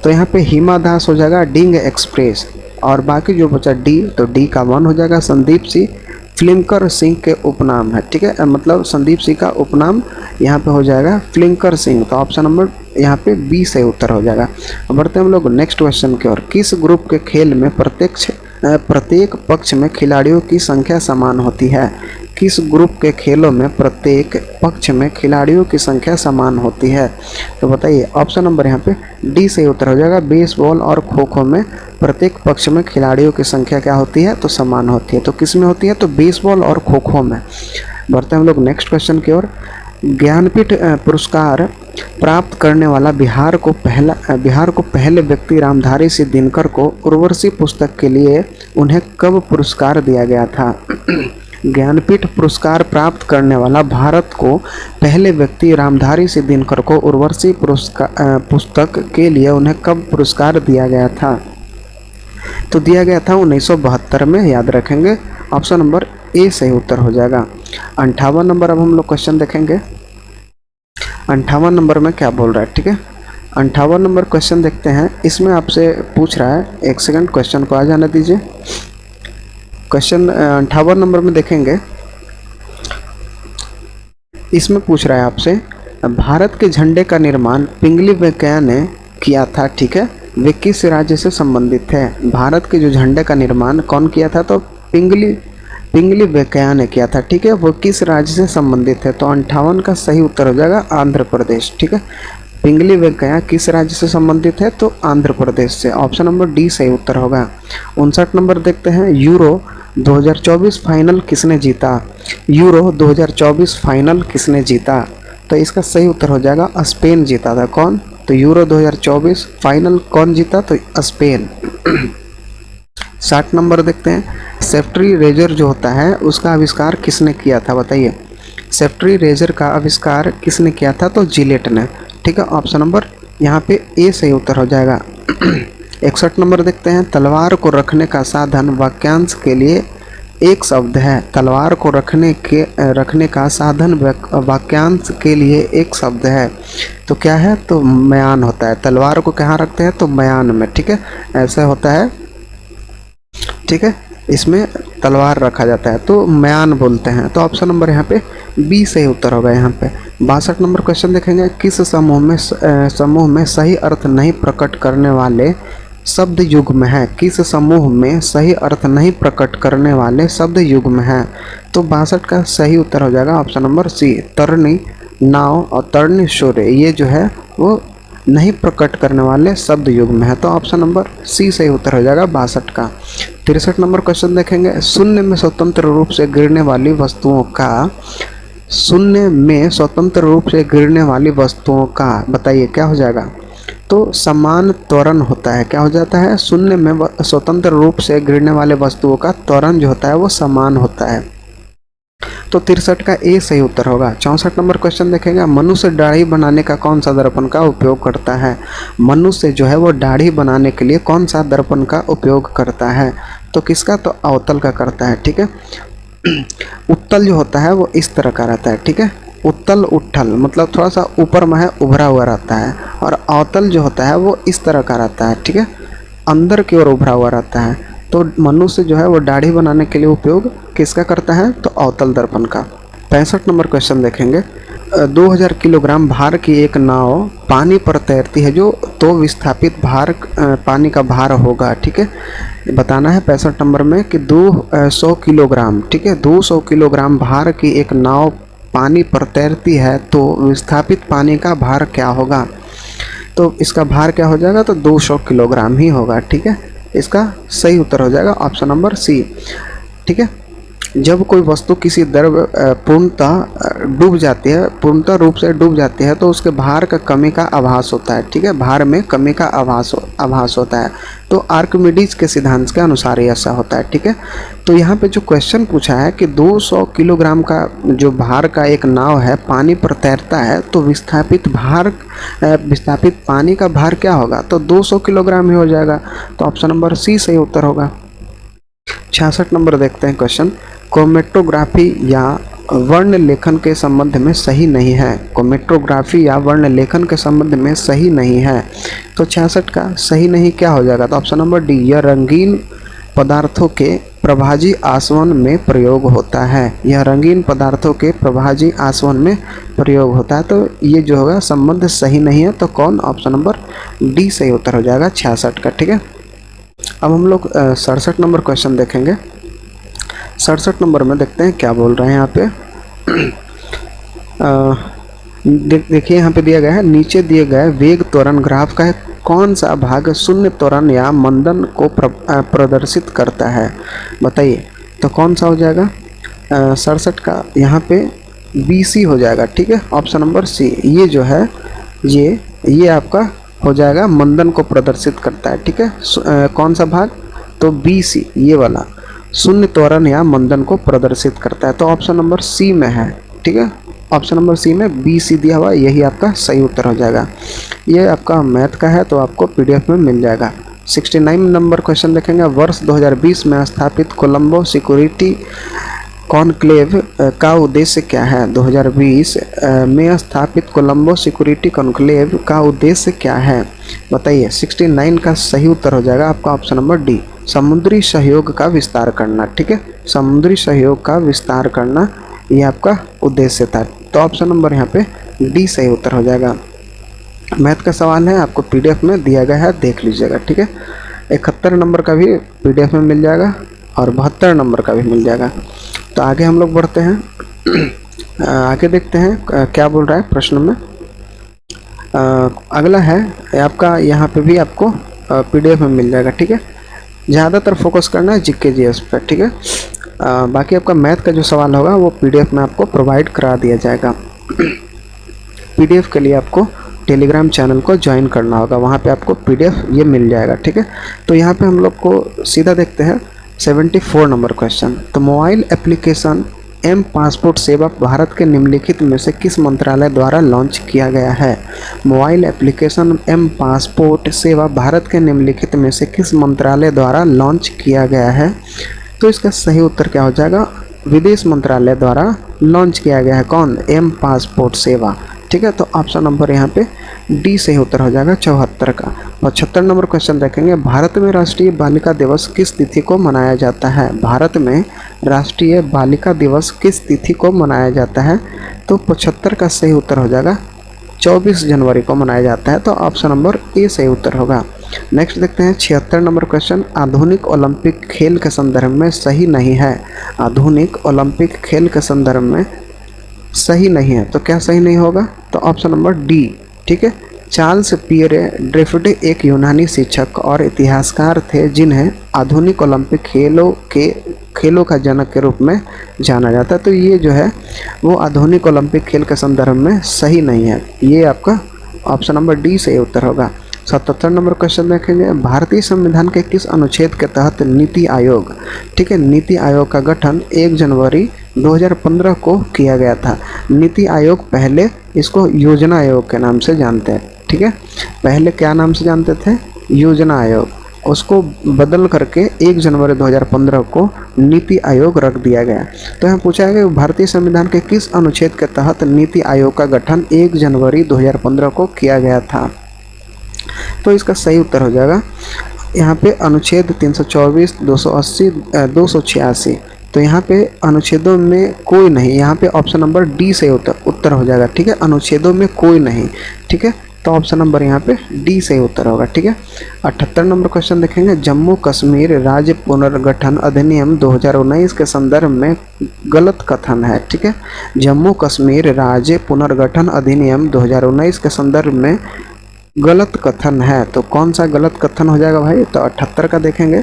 तो यहाँ पे हिमा दास हो जाएगा डिंग एक्सप्रेस, और बाकी जो बचा डी, तो डी का 1 हो जाएगा संदीप सिंह फ्लिंकर सिंह के उपनाम है। ठीक है, मतलब संदीप सिंह का उपनाम यहाँ पे हो जाएगा फ्लिंकर सिंह, तो ऑप्शन नंबर यहाँ पे बी से उत्तर हो जाएगा। अब बढ़ते हैं हम लोग नेक्स्ट क्वेश्चन की ओर। किस ग्रुप के खेल में प्रत्येक पक्ष में खिलाड़ियों की संख्या समान होती है। किस ग्रुप के खेलों में प्रत्येक पक्ष में खिलाड़ियों की संख्या समान होती है, तो बताइए। ऑप्शन नंबर यहाँ पे डी से उत्तर हो जाएगा, बेसबॉल और खो खो में प्रत्येक पक्ष में खिलाड़ियों की संख्या क्या होती है, तो समान होती है। तो किस में होती है, तो बेसबॉल और खो खो में। बढ़ते हैं हम लोग नेक्स्ट क्वेश्चन की ओर। ज्ञानपीठ पुरस्कार प्राप्त करने वाला बिहार को पहले व्यक्ति रामधारी सिंह दिनकर को उर्वशी पुस्तक के लिए उन्हें कब पुरस्कार दिया गया था। ज्ञानपीठ पुरस्कार प्राप्त करने वाला भारत को पहले व्यक्ति रामधारी सिंह दिनकर को उर्वशी पुस्तक के लिए उन्हें कब पुरस्कार दिया गया था, तो दिया गया था 1972 में, याद रखेंगे। ऑप्शन नंबर ए सही उत्तर हो जाएगा। 58 नंबर अब हम लोग क्वेश्चन देखेंगे। 58 नंबर में क्या बोल रहा है, ठीक है। 58 नंबर क्वेश्चन देखते हैं। इसमें आपसे पूछ रहा है, एक सेकंड क्वेश्चन को आ जाने दीजिए। क्वेश्चन 58 नंबर में देखेंगे, इसमें पूछ रहा है आपसे, भारत के झंडे का निर्माण पिंगली वेंकैया ने किया था, ठीक है। वे किस राज्य से संबंधित है। भारत के जो झंडे का निर्माण कौन किया था, तो पिंगली वेंकैया ने किया था, ठीक है। वो किस राज्य से संबंधित है, तो 58 का सही उत्तर हो जाएगा आंध्र प्रदेश, ठीक है। पिंगली वेंकैया किस राज्य से संबंधित है, तो आंध्र प्रदेश से। ऑप्शन नंबर डी सही उत्तर होगा। 59 नंबर देखते हैं, यूरो 2024 फाइनल किसने जीता। यूरो 2024 फाइनल किसने जीता, तो इसका सही उत्तर हो जाएगा स्पेन जीता था। कौन, तो यूरो 2024 फाइनल कौन जीता, तो स्पेन। 60 नंबर देखते हैं, सेफ्टी रेजर जो होता है उसका आविष्कार किसने किया था, बताइए। सेफ्टी रेजर का आविष्कार किसने किया था, तो जिलेट ने, ठीक है। ऑप्शन नंबर यहाँ पे ए सही उत्तर हो जाएगा। 61 नंबर देखते हैं, तलवार को रखने का साधन वाक्यांश के लिए एक शब्द है। तलवार को रखने का साधन वाक्यांश के लिए एक शब्द है। तो क्या है? तो म्यान होता है। तलवार को कहाँ रखते हैं? तो म्यान में, ठीक है, ऐसा होता है, ठीक है, इसमें तलवार रखा जाता है तो म्यान बोलते हैं। तो ऑप्शन नंबर यहाँ पे बी सही उत्तर होगा। यहाँ पे 62 नंबर क्वेश्चन देखेंगे। किस समूह में सही अर्थ नहीं प्रकट करने वाले शब्द युग्म है? किस समूह में सही अर्थ नहीं प्रकट करने वाले शब्द युग्म है? तो 62 का सही उत्तर हो जाएगा ऑप्शन नंबर सी। तरनी, नाव और तरनी शौर्य, ये जो है वो नहीं प्रकट करने वाले शब्द युग्म है। तो ऑप्शन नंबर सी सही उत्तर हो जाएगा 62 का। 63 नंबर क्वेश्चन देखेंगे। शून्य में स्वतंत्र रूप से गिरने वाली वस्तुओं का, शून्य में स्वतंत्र रूप से गिरने वाली वस्तुओं का बताइए क्या हो जाएगा? तो समान त्वरण होता है। क्या हो जाता है? शून्य में स्वतंत्र रूप से गिरने वाले वस्तुओं का त्वरण जो होता है वो समान होता है। तो 63 का ए सही उत्तर होगा। 64 नंबर क्वेश्चन देखेंगे। मनुष्य दाढ़ी बनाने का कौन सा दर्पण का उपयोग करता है? मनुष्य जो है वो दाढ़ी बनाने के लिए कौन सा दर्पण का उपयोग करता है? तो किसका? तो अवतल का करता है, ठीक है। उत्तल जो होता है वो इस तरह का रहता है, ठीक है। उत्तल उठल मतलब थोड़ा सा ऊपर में है, उभरा हुआ रहता है। और अवतल जो होता है वो इस तरह का रहता है, ठीक है, अंदर की ओर उभरा हुआ रहता है। तो मनुष्य जो है वो दाढ़ी बनाने के लिए उपयोग किसका करता है? तो अवतल दर्पण का। 65 नंबर क्वेश्चन देखेंगे। 2000 किलोग्राम भार की एक नाव पानी पर तैरती है जो तो विस्थापित भार पानी का भार होगा, ठीक है, बताना है 65 नंबर में कि 200 किलोग्राम, ठीक है, 200 किलोग्राम भार की एक नाव पानी पर तैरती है तो विस्थापित पानी का भार क्या होगा? तो इसका भार क्या हो जाएगा? तो 200 किलोग्राम ही होगा, ठीक है। इसका सही उत्तर हो जाएगा ऑप्शन नंबर सी, ठीक है। जब कोई वस्तु किसी द्रव पूर्णतः डूब जाती है, पूर्णतः रूप से डूब जाती है तो उसके भार का कमी का आभास होता है, ठीक है, भार में कमी का आभास होता है। तो आर्किमिडीज के सिद्धांत के अनुसार ऐसा होता है, ठीक है। तो यहाँ पे जो क्वेश्चन पूछा है कि 200 किलोग्राम का जो भार का एक नाव है पानी पर तैरता है तो विस्थापित पानी का भार क्या होगा? तो 200 किलोग्राम ही हो जाएगा। तो ऑप्शन नंबर सी सही उत्तर होगा। 66 नंबर देखते हैं क्वेश्चन। क्रोमेटोग्राफी या वर्ण लेखन के संबंध में सही नहीं है। क्रोमेटोग्राफी या वर्ण लेखन के संबंध में सही नहीं है। तो 66 का सही नहीं क्या हो जाएगा? तो ऑप्शन नंबर डी, यह रंगीन पदार्थों के प्रभाजी आसवन में प्रयोग होता है। यह रंगीन पदार्थों के प्रभाजी आसवन में प्रयोग होता है। तो ये जो होगा संबंध सही नहीं है। तो कौन? ऑप्शन नंबर डी सही उत्तर हो जाएगा 66 का, ठीक है। अब हम लोग 67 नंबर क्वेश्चन देखेंगे। 67 नंबर में देखते हैं क्या बोल रहे हैं यहाँ पे। देखिए यहाँ पे दिया गया है, नीचे दिए गए वेग त्वरण ग्राफ का कौन सा भाग शून्य त्वरण या मंदन को प्रदर्शित करता है? बताइए तो कौन सा हो जाएगा? 67 का यहाँ पे BC हो जाएगा, ठीक है, ऑप्शन नंबर सी। ये जो है ये आपका हो जाएगा मंदन को प्रदर्शित करता है, ठीक है। कौन सा भाग? तो BC, ये वाला शून्य त्वरण या मंदन को प्रदर्शित करता है। तो ऑप्शन नंबर सी में है, ठीक है, ऑप्शन नंबर सी में BC दिया हुआ, यही आपका सही उत्तर हो जाएगा। ये आपका मैथ का है तो आपको PDF में मिल जाएगा। 69 नंबर क्वेश्चन देखेंगे। वर्ष 2020 में स्थापित कोलंबो सिक्योरिटी कॉन्क्लेव का उद्देश्य क्या है? 2020 में स्थापित कोलंबो सिक्योरिटी कॉन्क्लेव का उद्देश्य क्या है? बताइए। 69 का सही उत्तर हो जाएगा आपका ऑप्शन नंबर डी, समुद्री सहयोग का विस्तार करना, ठीक है, समुद्री सहयोग का विस्तार करना ये आपका उद्देश्य था। तो ऑप्शन नंबर यहाँ पे डी सही उत्तर हो जाएगा। मैथ का सवाल है, आपको PDF में दिया गया है, देख लीजिएगा, ठीक है। 71 नंबर का भी PDF में मिल जाएगा और 72 नंबर का भी मिल जाएगा। तो आगे हम लोग बढ़ते हैं। आगे देखते हैं क्या बोल रहा है प्रश्न में। अगला है आपका, यहाँ पे भी आपको PDF में मिल जाएगा, ठीक है। ज़्यादातर फोकस करना है GK GS पर, ठीक है। बाकी आपका मैथ का जो सवाल होगा वो PDF में आपको प्रोवाइड करा दिया जाएगा। PDF के लिए आपको टेलीग्राम चैनल को ज्वाइन करना होगा, वहाँ पे आपको PDF ये मिल जाएगा, ठीक है। तो यहाँ पे हम लोग को सीधा देखते हैं 74 नंबर क्वेश्चन। तो मोबाइल एप्लीकेशन M पासपोर्ट सेवा भारत के निम्नलिखित में से किस मंत्रालय द्वारा लॉन्च किया गया है? मोबाइल एप्लीकेशन M पासपोर्ट सेवा भारत के निम्नलिखित में से किस मंत्रालय द्वारा लॉन्च किया गया है? तो इसका सही उत्तर क्या हो जाएगा, विदेश मंत्रालय द्वारा लॉन्च किया गया है कौन, एम पासपोर्ट सेवा। ठीक है, तो ऑप्शन नंबर यहाँ पे डी सही उत्तर हो जाएगा 74 का। 75 नंबर क्वेश्चन देखेंगे, भारत में राष्ट्रीय बालिका दिवस किस तिथि को मनाया जाता है। भारत में राष्ट्रीय बालिका दिवस किस तिथि को मनाया जाता है, तो 75 का सही उत्तर हो जाएगा 24 जनवरी को मनाया जाता है, तो ऑप्शन नंबर ए सही उत्तर होगा। नेक्स्ट देखते हैं 76 नंबर क्वेश्चन, आधुनिक ओलंपिक खेल के संदर्भ में सही नहीं है। आधुनिक ओलंपिक खेल के संदर्भ में सही नहीं है, तो क्या सही नहीं होगा, तो ऑप्शन नंबर डी। ठीक है, चार्ल्स पियरे ड्रिफ्ट एक यूनानी शिक्षक और इतिहासकार थे जिन्हें आधुनिक ओलंपिक खेलों का जनक के रूप में जाना जाता है। तो ये जो है वो आधुनिक ओलंपिक खेल के संदर्भ में सही नहीं है, ये आपका ऑप्शन नंबर डी सही उत्तर होगा। 77 नंबर क्वेश्चन देखेंगे, भारतीय संविधान के किस अनुच्छेद के तहत नीति आयोग, ठीक है, नीति आयोग का गठन 1 जनवरी 2015 को किया गया था। नीति आयोग पहले इसको योजना आयोग के नाम से जानते हैं। ठीक है, पहले क्या नाम से जानते थे, योजना आयोग, उसको बदल करके 1 जनवरी 2015 को नीति आयोग रख दिया गया। तो यहाँ पूछा है कि भारतीय संविधान के किस अनुच्छेद के तहत नीति आयोग का गठन 1 जनवरी 2015 को किया गया था, तो इसका सही उत्तर हो जाएगा यहाँ पे अनुच्छेद 324, 280, 286। तो यहाँ पे अनुच्छेदों में कोई नहीं, यहाँ पे ऑप्शन नंबर डी से उत्तर हो जाएगा। ठीक है, अनुच्छेदों में कोई नहीं। ठीक है, तो ऑप्शन नंबर यहाँ पे डी से उत्तर होगा। ठीक है, 78 नंबर क्वेश्चन देखेंगे, जम्मू कश्मीर राज्य पुनर्गठन अधिनियम 2019 के संदर्भ में गलत कथन है। ठीक है, जम्मू कश्मीर राज्य पुनर्गठन अधिनियम 2019 के संदर्भ में गलत कथन है, तो कौन सा गलत कथन हो जाएगा भाई, तो 78 का देखेंगे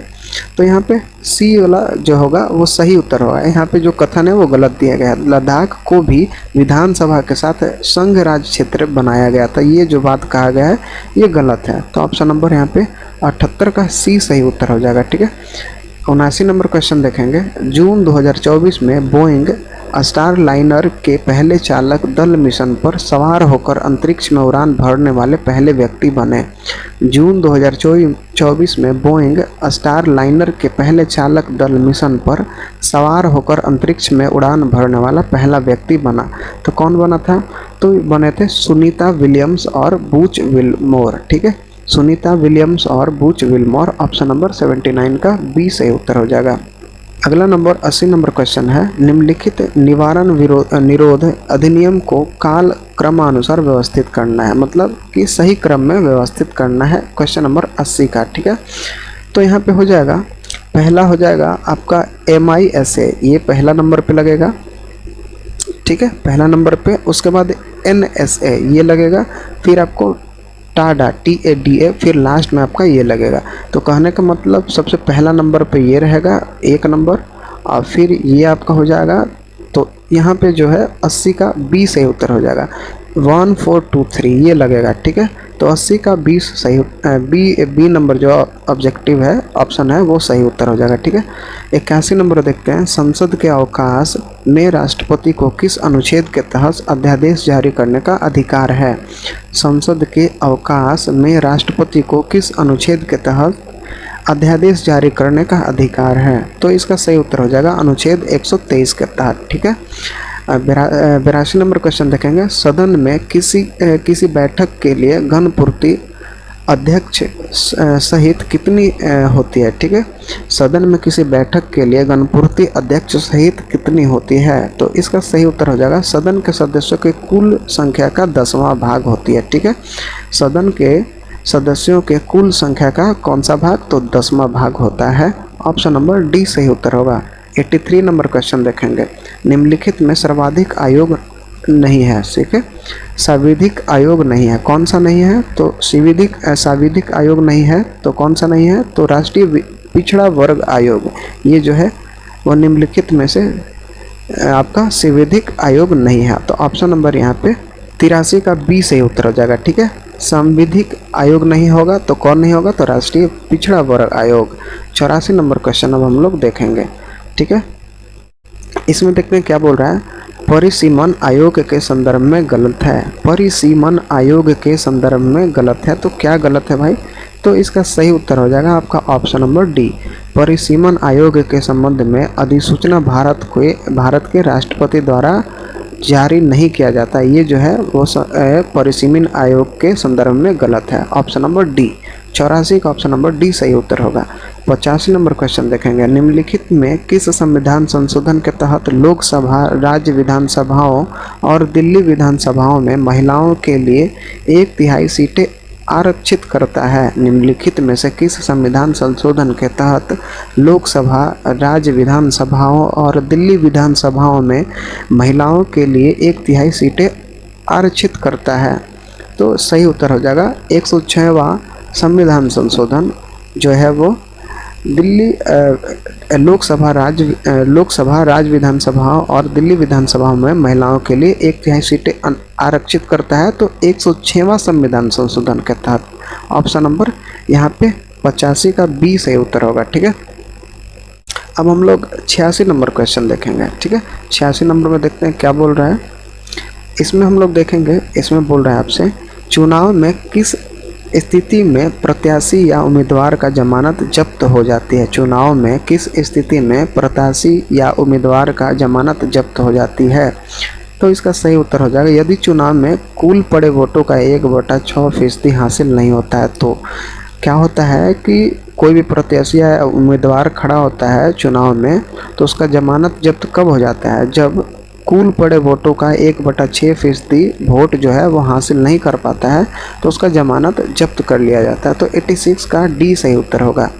तो यहाँ पे सी वाला जो होगा वो सही उत्तर होगा। यहाँ पे जो कथन है वो गलत दिया गया है, लद्दाख को भी विधानसभा के साथ संघ राज्य क्षेत्र बनाया गया था, ये जो बात कहा गया है ये गलत है, तो ऑप्शन नंबर यहाँ पे 78 का सी सही उत्तर हो जाएगा। ठीक है, 79 नंबर क्वेश्चन देखेंगे, जून 2024 में बोइंग स्टार लाइनर के पहले चालक दल मिशन पर सवार होकर अंतरिक्ष में उड़ान भरने वाले पहले व्यक्ति बने। जून 2024 में बोइंग स्टार लाइनर के पहले चालक दल मिशन पर सवार होकर अंतरिक्ष में उड़ान भरने वाला पहला व्यक्ति बना, तो कौन बना था, तो बने थे सुनीता विलियम्स और बूच विलमोर। ठीक है, सुनीता विलियम्स और बूच विलमोर, ऑप्शन नंबर 79 का बी सही उत्तर हो जाएगा। अगला नंबर 80 नंबर क्वेश्चन है, निम्नलिखित निवारण निरोध अधिनियम को काल क्रमानुसार व्यवस्थित करना है, मतलब कि सही क्रम में व्यवस्थित करना है, क्वेश्चन नंबर 80 का। ठीक है, तो यहाँ पे हो जाएगा, पहला हो जाएगा आपका MISA, ये पहला नंबर पे लगेगा। ठीक है, पहला नंबर पे, उसके बाद NSA ये लगेगा, फिर आपको टाडा TADA, फिर लास्ट में आपका ये लगेगा। तो कहने का मतलब सबसे पहला नंबर पे ये रहेगा 1 नंबर, और फिर ये आपका हो जाएगा, तो यहाँ पे जो है 80 का बी सही उत्तर हो जाएगा, 1 4 2 3 ये लगेगा। ठीक है, तो 80 का 20 सही, बी नंबर जो ऑब्जेक्टिव है ऑप्शन है वो सही उत्तर हो जाएगा। ठीक है, 81 नंबर देखते हैं, संसद के अवकाश में राष्ट्रपति को किस अनुच्छेद के तहत अध्यादेश जारी करने का अधिकार है। संसद के अवकाश में राष्ट्रपति को किस अनुच्छेद के तहत अध्यादेश जारी करने का अधिकार है, तो इसका सही उत्तर हो जाएगा अनुच्छेद 123 के तहत। ठीक है, 82 नंबर क्वेश्चन देखेंगे, सदन में किसी बैठक के लिए घनपूर्ति अध्यक्ष सहित कितनी होती है। ठीक है, सदन में किसी बैठक के लिए घनपूर्ति अध्यक्ष सहित कितनी होती है, तो इसका सही उत्तर हो जाएगा सदन के सदस्यों की कुल संख्या का 10वां भाग होती है। ठीक है, सदन के सदस्यों के कुल संख्या का कौन सा भाग, तो 10वां भाग होता है, ऑप्शन नंबर डी सही उत्तर होगा। 83 नंबर क्वेश्चन देखेंगे, निम्नलिखित में सर्वाधिक आयोग नहीं है। ठीक है, सांविधिक आयोग नहीं है, कौन सा नहीं है, तो सांविधिक आयोग नहीं है, तो कौन सा नहीं है, तो राष्ट्रीय पिछड़ा वर्ग आयोग, ये जो है वो निम्नलिखित में से आपका सांविधिक आयोग नहीं है, तो ऑप्शन नंबर यहाँ पे 83 का बी सही उत्तर हो जाएगा। ठीक है, सांविधिक आयोग नहीं होगा तो कौन नहीं होगा, तो राष्ट्रीय पिछड़ा वर्ग आयोग। 84 नंबर क्वेश्चन अब हम लोग देखेंगे। ठीक है, इसमें देखते हैं क्या बोल रहा है, परिसीमन आयोग के संदर्भ में गलत है। परिसीमन आयोग के संदर्भ में गलत है, तो क्या गलत है भाई, तो इसका सही उत्तर हो जाएगा आपका ऑप्शन नंबर डी। परिसीमन आयोग के संबंध में अधिसूचना भारत के राष्ट्रपति द्वारा जारी नहीं किया जाता। ये जो है वो परिसीमन आयोग के संदर्भ में गलत है। ऑप्शन नंबर डी, 84 का ऑप्शन नंबर डी सही उत्तर होगा। 85 नंबर क्वेश्चन देखेंगे, निम्नलिखित में किस संविधान संशोधन के तहत लोकसभा, राज्य विधानसभाओं और दिल्ली विधानसभाओं में महिलाओं के लिए 1/3 सीटें आरक्षित करता है? निम्नलिखित में से किस संविधान संशोधन के तहत लोकसभा, राज्य विधानसभाओं और दिल्ली विधानसभाओं में महिलाओं के लिए 1/3 सीटें आरक्षित करता है? तो सही उत्तर हो जाएगा 106वां संविधान संशोधन जो है वो दिल्ली लोकसभा, राज्य विधानसभाओं और दिल्ली विधानसभाओं में महिलाओं के लिए 1/3 सीटें आरक्षित करता है। तो 106वां संविधान संशोधन के तहत ऑप्शन नंबर यहाँ पे 85 का बी सही उत्तर होगा। ठीक है, अब हम लोग 86 नंबर क्वेश्चन देखेंगे। ठीक है, 86 नंबर में देखते हैं क्या बोल रहा है। इसमें हम लोग देखेंगे, इसमें बोल रहा है आपसे, चुनाव में किस स्थिति में प्रत्याशी या उम्मीदवार का जमानत जब्त हो जाती है? चुनाव में किस स्थिति में प्रत्याशी या उम्मीदवार का जमानत जब्त हो जाती है? तो इसका सही उत्तर हो जाएगा, यदि चुनाव में कुल पड़े वोटों का 1/6% हासिल नहीं होता है। तो क्या होता है कि कोई भी प्रत्याशी या उम्मीदवार खड़ा होता है चुनाव में, तो उसका जमानत जब्त कब हो जाता है? जब कुल पड़े वोटों का 1/6% वोट जो है वो हासिल नहीं कर पाता है, तो उसका जमानत जब्त कर लिया जाता है। तो 86 का डी सही उत्तर होगा।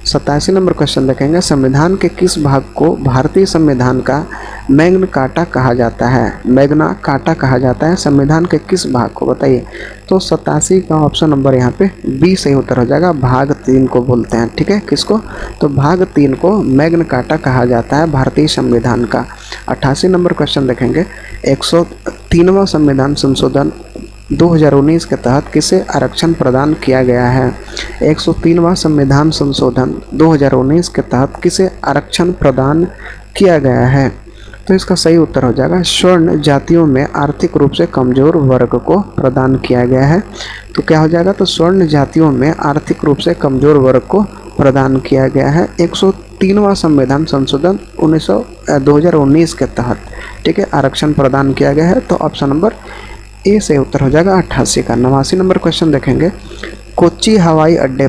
87 नंबर क्वेश्चन देखेंगे, संविधान के किस भाग को भारतीय संविधान का मैग्ना कार्टा कहा जाता है? मैग्ना कार्टा कहा जाता है संविधान के किस भाग को, बताइए। तो 87 का ऑप्शन नंबर यहाँ पे बी सही उत्तर हो जाएगा, भाग 3 को बोलते हैं। ठीक है, किसको? तो भाग 3 को मैग्ना कार्टा कहा जाता है भारतीय संविधान का। 88 नंबर क्वेश्चन देखेंगे, 103वां संविधान संशोधन 2019 के तहत किसे आरक्षण प्रदान किया गया है? 103वां संविधान संशोधन 2019 के तहत किसे आरक्षण प्रदान किया गया है? तो इसका सही उत्तर हो जाएगा, स्वर्ण जातियों में आर्थिक रूप से कमजोर वर्ग को प्रदान किया गया है। तो क्या हो जाएगा? तो स्वर्ण जातियों में आर्थिक रूप से कमजोर वर्ग को प्रदान किया गया है 103वां संविधान संशोधन 2019 के तहत। ठीक है, आरक्षण प्रदान किया गया है। तो ऑप्शन नंबर ए से उत्तर हो जाएगा 88 का। 89 नंबर क्वेश्चन देखेंगे, कोच्चि हवाई अड्डे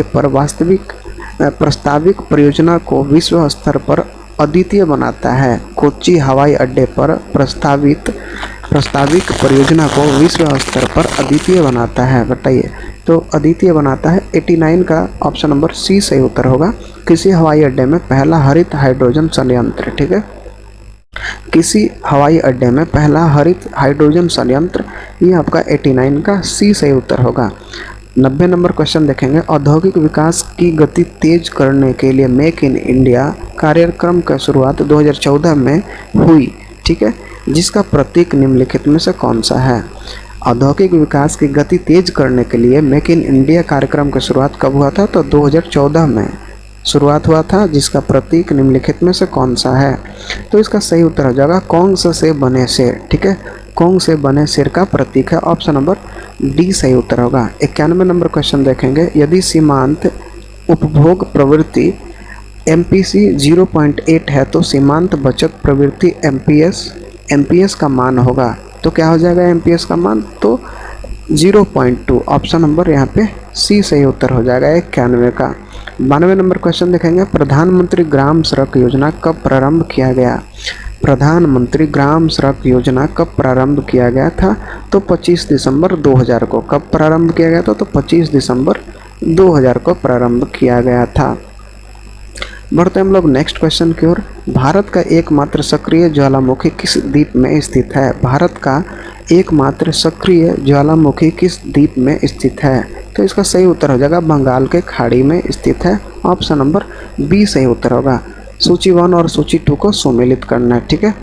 पर प्रस्तावित परियोजना को विश्व स्तर पर अद्वितीय बनाता है? कोच्चि हवाई अड्डे पर प्रस्तावित परियोजना को विश्व स्तर पर अद्वितीय बनाता है, बताइए। तो अद्वितीय बनाता है 89 का ऑप्शन नंबर सी सही उत्तर होगा, किसी हवाई अड्डे में पहला हरित हाइड्रोजन संयंत्र। ठीक है, किसी हवाई अड्डे में पहला हरित हाइड्रोजन संयंत्र, ये आपका 89 का सी सही उत्तर होगा। 90 नंबर क्वेश्चन देखेंगे, औद्योगिक विकास की गति तेज करने के लिए मेक इन इंडिया कार्यक्रम का शुरुआत 2014 में हुई। ठीक है, जिसका प्रतीक निम्नलिखित में से कौन सा है? औद्योगिक विकास की गति तेज करने के लिए मेक इन इंडिया कार्यक्रम की शुरुआत कब हुआ था? तो 2014 में शुरुआत हुआ था, जिसका प्रतीक निम्नलिखित में से कौन सा है? तो इसका सही उत्तर हो जाएगा कॉन्ग से बने शेर। ठीक है, कॉन्ग से बने शेर का प्रतीक है, ऑप्शन नंबर डी सही उत्तर होगा। 91 नंबर क्वेश्चन देखेंगे, यदि सीमांत उपभोग प्रवृत्ति MPC 0.8 है तो सीमांत बचत प्रवृत्ति MPS का मान होगा। तो क्या हो जाएगा MPS का मान? तो 0.2, ऑप्शन नंबर यहाँ पे सी सही उत्तर हो जाएगा 91 का। 92 नंबर क्वेश्चन देखेंगे, प्रधानमंत्री ग्राम सड़क योजना कब प्रारंभ किया गया? प्रधानमंत्री ग्राम सड़क योजना कब प्रारंभ किया गया था? तो 25 दिसंबर 2000 को। कब प्रारंभ किया गया था? तो 25 दिसंबर 2000 को प्रारंभ किया गया था। बढ़ते हम लोग नेक्स्ट क्वेश्चन की ओर। भारत का एकमात्र सक्रिय ज्वालामुखी किस द्वीप में स्थित है? भारत का एकमात्र सक्रिय ज्वालामुखी किस द्वीप में स्थित है? तो इसका सही उत्तर हो जाएगा बंगाल के खाड़ी में स्थित है, ऑप्शन नंबर बी सही उत्तर होगा। सूची 1 और सूची 2 को सम्मिलित करना है। ठीक है,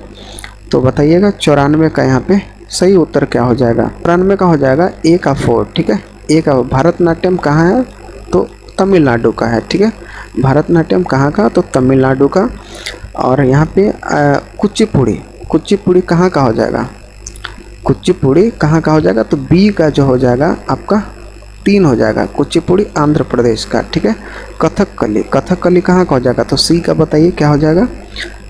तो बताइएगा 94 का यहाँ पे सही उत्तर क्या हो जाएगा? 94 का हो जाएगा ए का 4। ठीक है, ए का भारतनाट्यम कहाँ है? तो तमिलनाडु का है। ठीक है, भारतनाट्यम कहाँ का? तो तमिलनाडु का। और यहाँ पे कुचिपुड़ी कहाँ का हो जाएगा? कुचिपुड़ी कहाँ का हो जाएगा? तो बी का जो हो जाएगा आपका 3 हो जाएगा, कुचिपुड़ी आंध्र प्रदेश का, ठीक है। कथकली, कथकली कहाँ का हो जाएगा, तो सी का बताइए क्या हो जाएगा,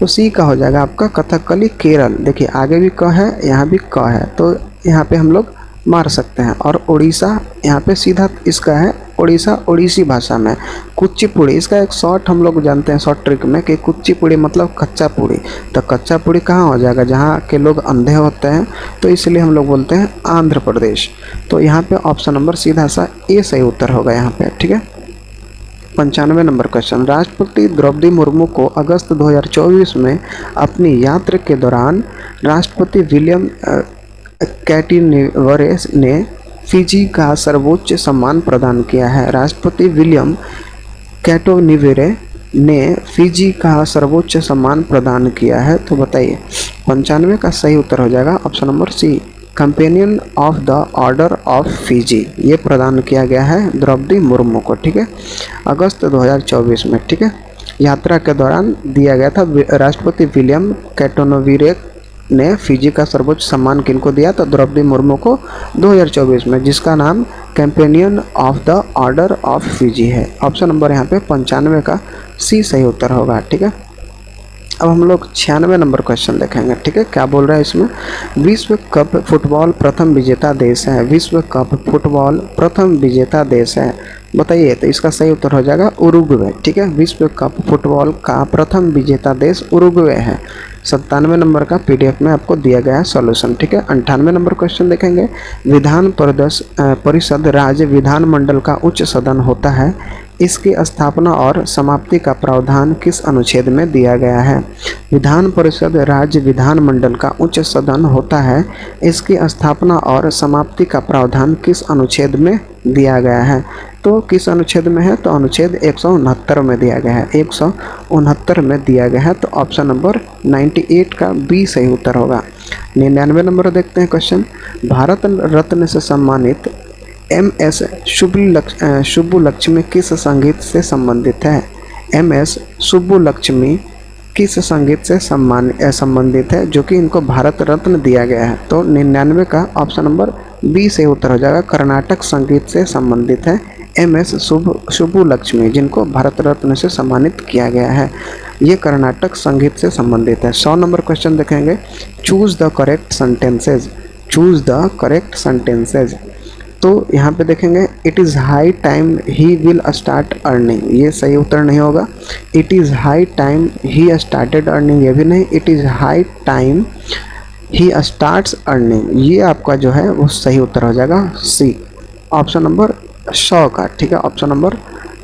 तो सी का हो जाएगा आपका कथकली केरल। देखिए आगे भी क है, यहाँ भी क है, तो यहाँ पे हम लोग मार सकते हैं। और उड़ीसा यहाँ पे सीधा इसका है उड़ीसा, उड़ीसी भाषा में। कुचिपुड़ी, इसका एक शॉर्ट हम लोग जानते हैं शॉर्ट ट्रिक में कि कुचिपुड़ी मतलब कच्चा पूड़ी, तो कच्चा पूड़ी कहाँ हो जाएगा, जहाँ के लोग अंधे होते हैं, तो इसलिए हम लोग बोलते हैं आंध्र प्रदेश। तो यहाँ पे ऑप्शन नंबर सीधा सा ए सही उत्तर होगा यहाँ पे, ठीक है। 95 नंबर क्वेश्चन, राष्ट्रपति द्रौपदी मुर्मू को अगस्त 2024 में अपनी यात्रा के दौरान राष्ट्रपति विलियम कैटिनिवरे ने फिजी का सर्वोच्च सम्मान प्रदान किया है। राष्ट्रपति विलियम कैटिनिवरे ने फिजी का सर्वोच्च सम्मान प्रदान किया है, तो बताइए 95 का सही उत्तर हो जाएगा option number C, Companion of the Order of Fiji. ये प्रदान किया गया है द्रौपदी मुर्मू को, ठीक है, अगस्त 2024 में, ठीक है। यात्रा के दौरान दिया गया था। राष्ट्रपति विलियम कैटिनिवरे ने फिजी का सर्वोच्च सम्मान किनको दिया, तो द्रौपदी मुर्मू को 2024 में, जिसका नाम companion of the Order of Fiji है। ऑप्शन नंबर यहाँ पे 95 का सी सही उत्तर होगा, ठीक है। अब हम लोग 96 नंबर क्वेश्चन देखेंगे, ठीक है। क्या बोल रहा है इसमें, विश्व कप फुटबॉल प्रथम विजेता देश है। विश्व कप फुटबॉल प्रथम विजेता देश है, बताइए, तो इसका सही उत्तर हो जाएगा उरुग्वे, ठीक है। विश्व कप फुटबॉल का प्रथम विजेता देश उरुग्वे है। 97 नंबर का पीडीएफ में आपको दिया गया है सॉल्यूशन, ठीक है। 98 नंबर क्वेश्चन देखेंगे, विधान परिषद राज्य विधानमंडल का उच्च सदन होता है, इसकी स्थापना और समाप्ति का प्रावधान किस अनुच्छेद में दिया गया है। विधान परिषद राज्य विधानमंडल का उच्च सदन होता है, इसकी स्थापना और समाप्ति का प्रावधान किस अनुच्छेद में दिया गया है, तो किस अनुच्छेद में है, तो अनुच्छेद 169 में दिया गया है, 169 में दिया गया है, तो ऑप्शन नंबर 98 का बी सही उत्तर होगा। 99 नंबर देखते हैं क्वेश्चन, भारत रत्न से सम्मानित MS सुब्बुलक्ष्मी किस संगीत से संबंधित है। MS सुब्बुलक्ष्मी किस संगीत से संबंधित है, जो कि इनको भारत रत्न दिया गया है, तो 99 का ऑप्शन नंबर बी से उत्तर हो जाएगा, कर्नाटक संगीत से संबंधित है MS सुब्बुलक्ष्मी, जिनको भारत रत्न से सम्मानित किया गया है, ये कर्नाटक संगीत से संबंधित है। 100 नंबर क्वेश्चन देखेंगे, choose the correct sentences, choose the correct sentences, तो यहाँ पे देखेंगे, it is high time he will start earning, ये सही उत्तर नहीं होगा। It is high time he started earning, ये भी नहीं। It is high time he starts earning, ये आपका जो है वो सही उत्तर हो जाएगा सी, ऑप्शन नंबर 100 का, ठीक है। ऑप्शन नंबर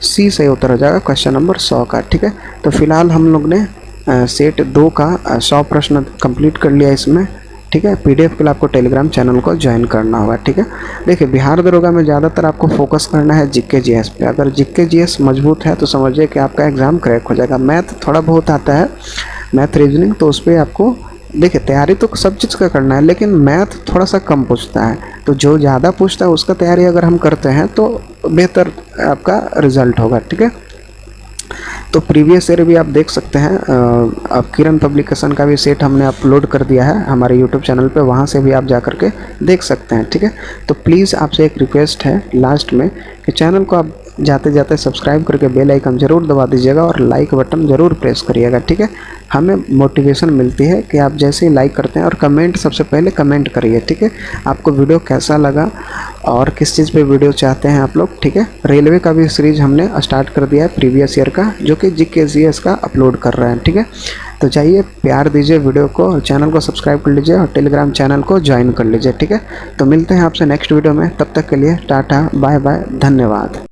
सी सही उत्तर हो जाएगा क्वेश्चन नंबर 100 का, ठीक है। तो फिलहाल हम लोग ने सेट 2 का 100 प्रश्न कंप्लीट कर लिया इसमें, ठीक है। पीडीएफ के लिए आपको टेलीग्राम चैनल को ज्वाइन करना होगा, ठीक है। देखिए बिहार दरोगा में ज़्यादातर आपको फोकस करना है जीके जीएस पे। अगर जीके जीएस मजबूत है तो समझिए कि आपका एग्ज़ाम क्रैक हो जाएगा। मैथ थोड़ा बहुत आता है, मैथ रीजनिंग, तो उस पर आपको देखिए तैयारी तो सब चीज़ का करना है, लेकिन मैथ थोड़ा सा कम पूछता है, तो जो ज़्यादा पूछता है उसका तैयारी अगर हम करते हैं तो बेहतर आपका रिजल्ट होगा, ठीक है। तो प्रीवियस ईयर भी आप देख सकते हैं, अब किरण पब्लिकेशन का भी सेट हमने अपलोड कर दिया है हमारे यूट्यूब चैनल पे, वहाँ से भी आप जा करके देख सकते हैं, ठीक है। तो प्लीज़ आपसे एक रिक्वेस्ट है लास्ट में कि चैनल को आप जाते जाते सब्सक्राइब करके बेल आइकन ज़रूर दबा दीजिएगा और लाइक बटन ज़रूर प्रेस करिएगा, ठीक है। हमें मोटिवेशन मिलती है कि आप जैसे ही लाइक करते हैं, और कमेंट सबसे पहले कमेंट करिए, ठीक है। आपको वीडियो कैसा लगा और किस चीज़ पे वीडियो चाहते हैं आप लोग, ठीक है। रेलवे का भी सीरीज हमने स्टार्ट कर दिया है प्रीवियस ईयर का, जो कि जीके जीएस का अपलोड कर रहे हैं, ठीक है। तो चाहिए प्यार दीजिए वीडियो को, चैनल को सब्सक्राइब कर लीजिए और टेलीग्राम चैनल को ज्वाइन कर लीजिए, ठीक है। तो मिलते हैं आपसे नेक्स्ट वीडियो में, तब तक के लिए टाटा बाय बाय, धन्यवाद।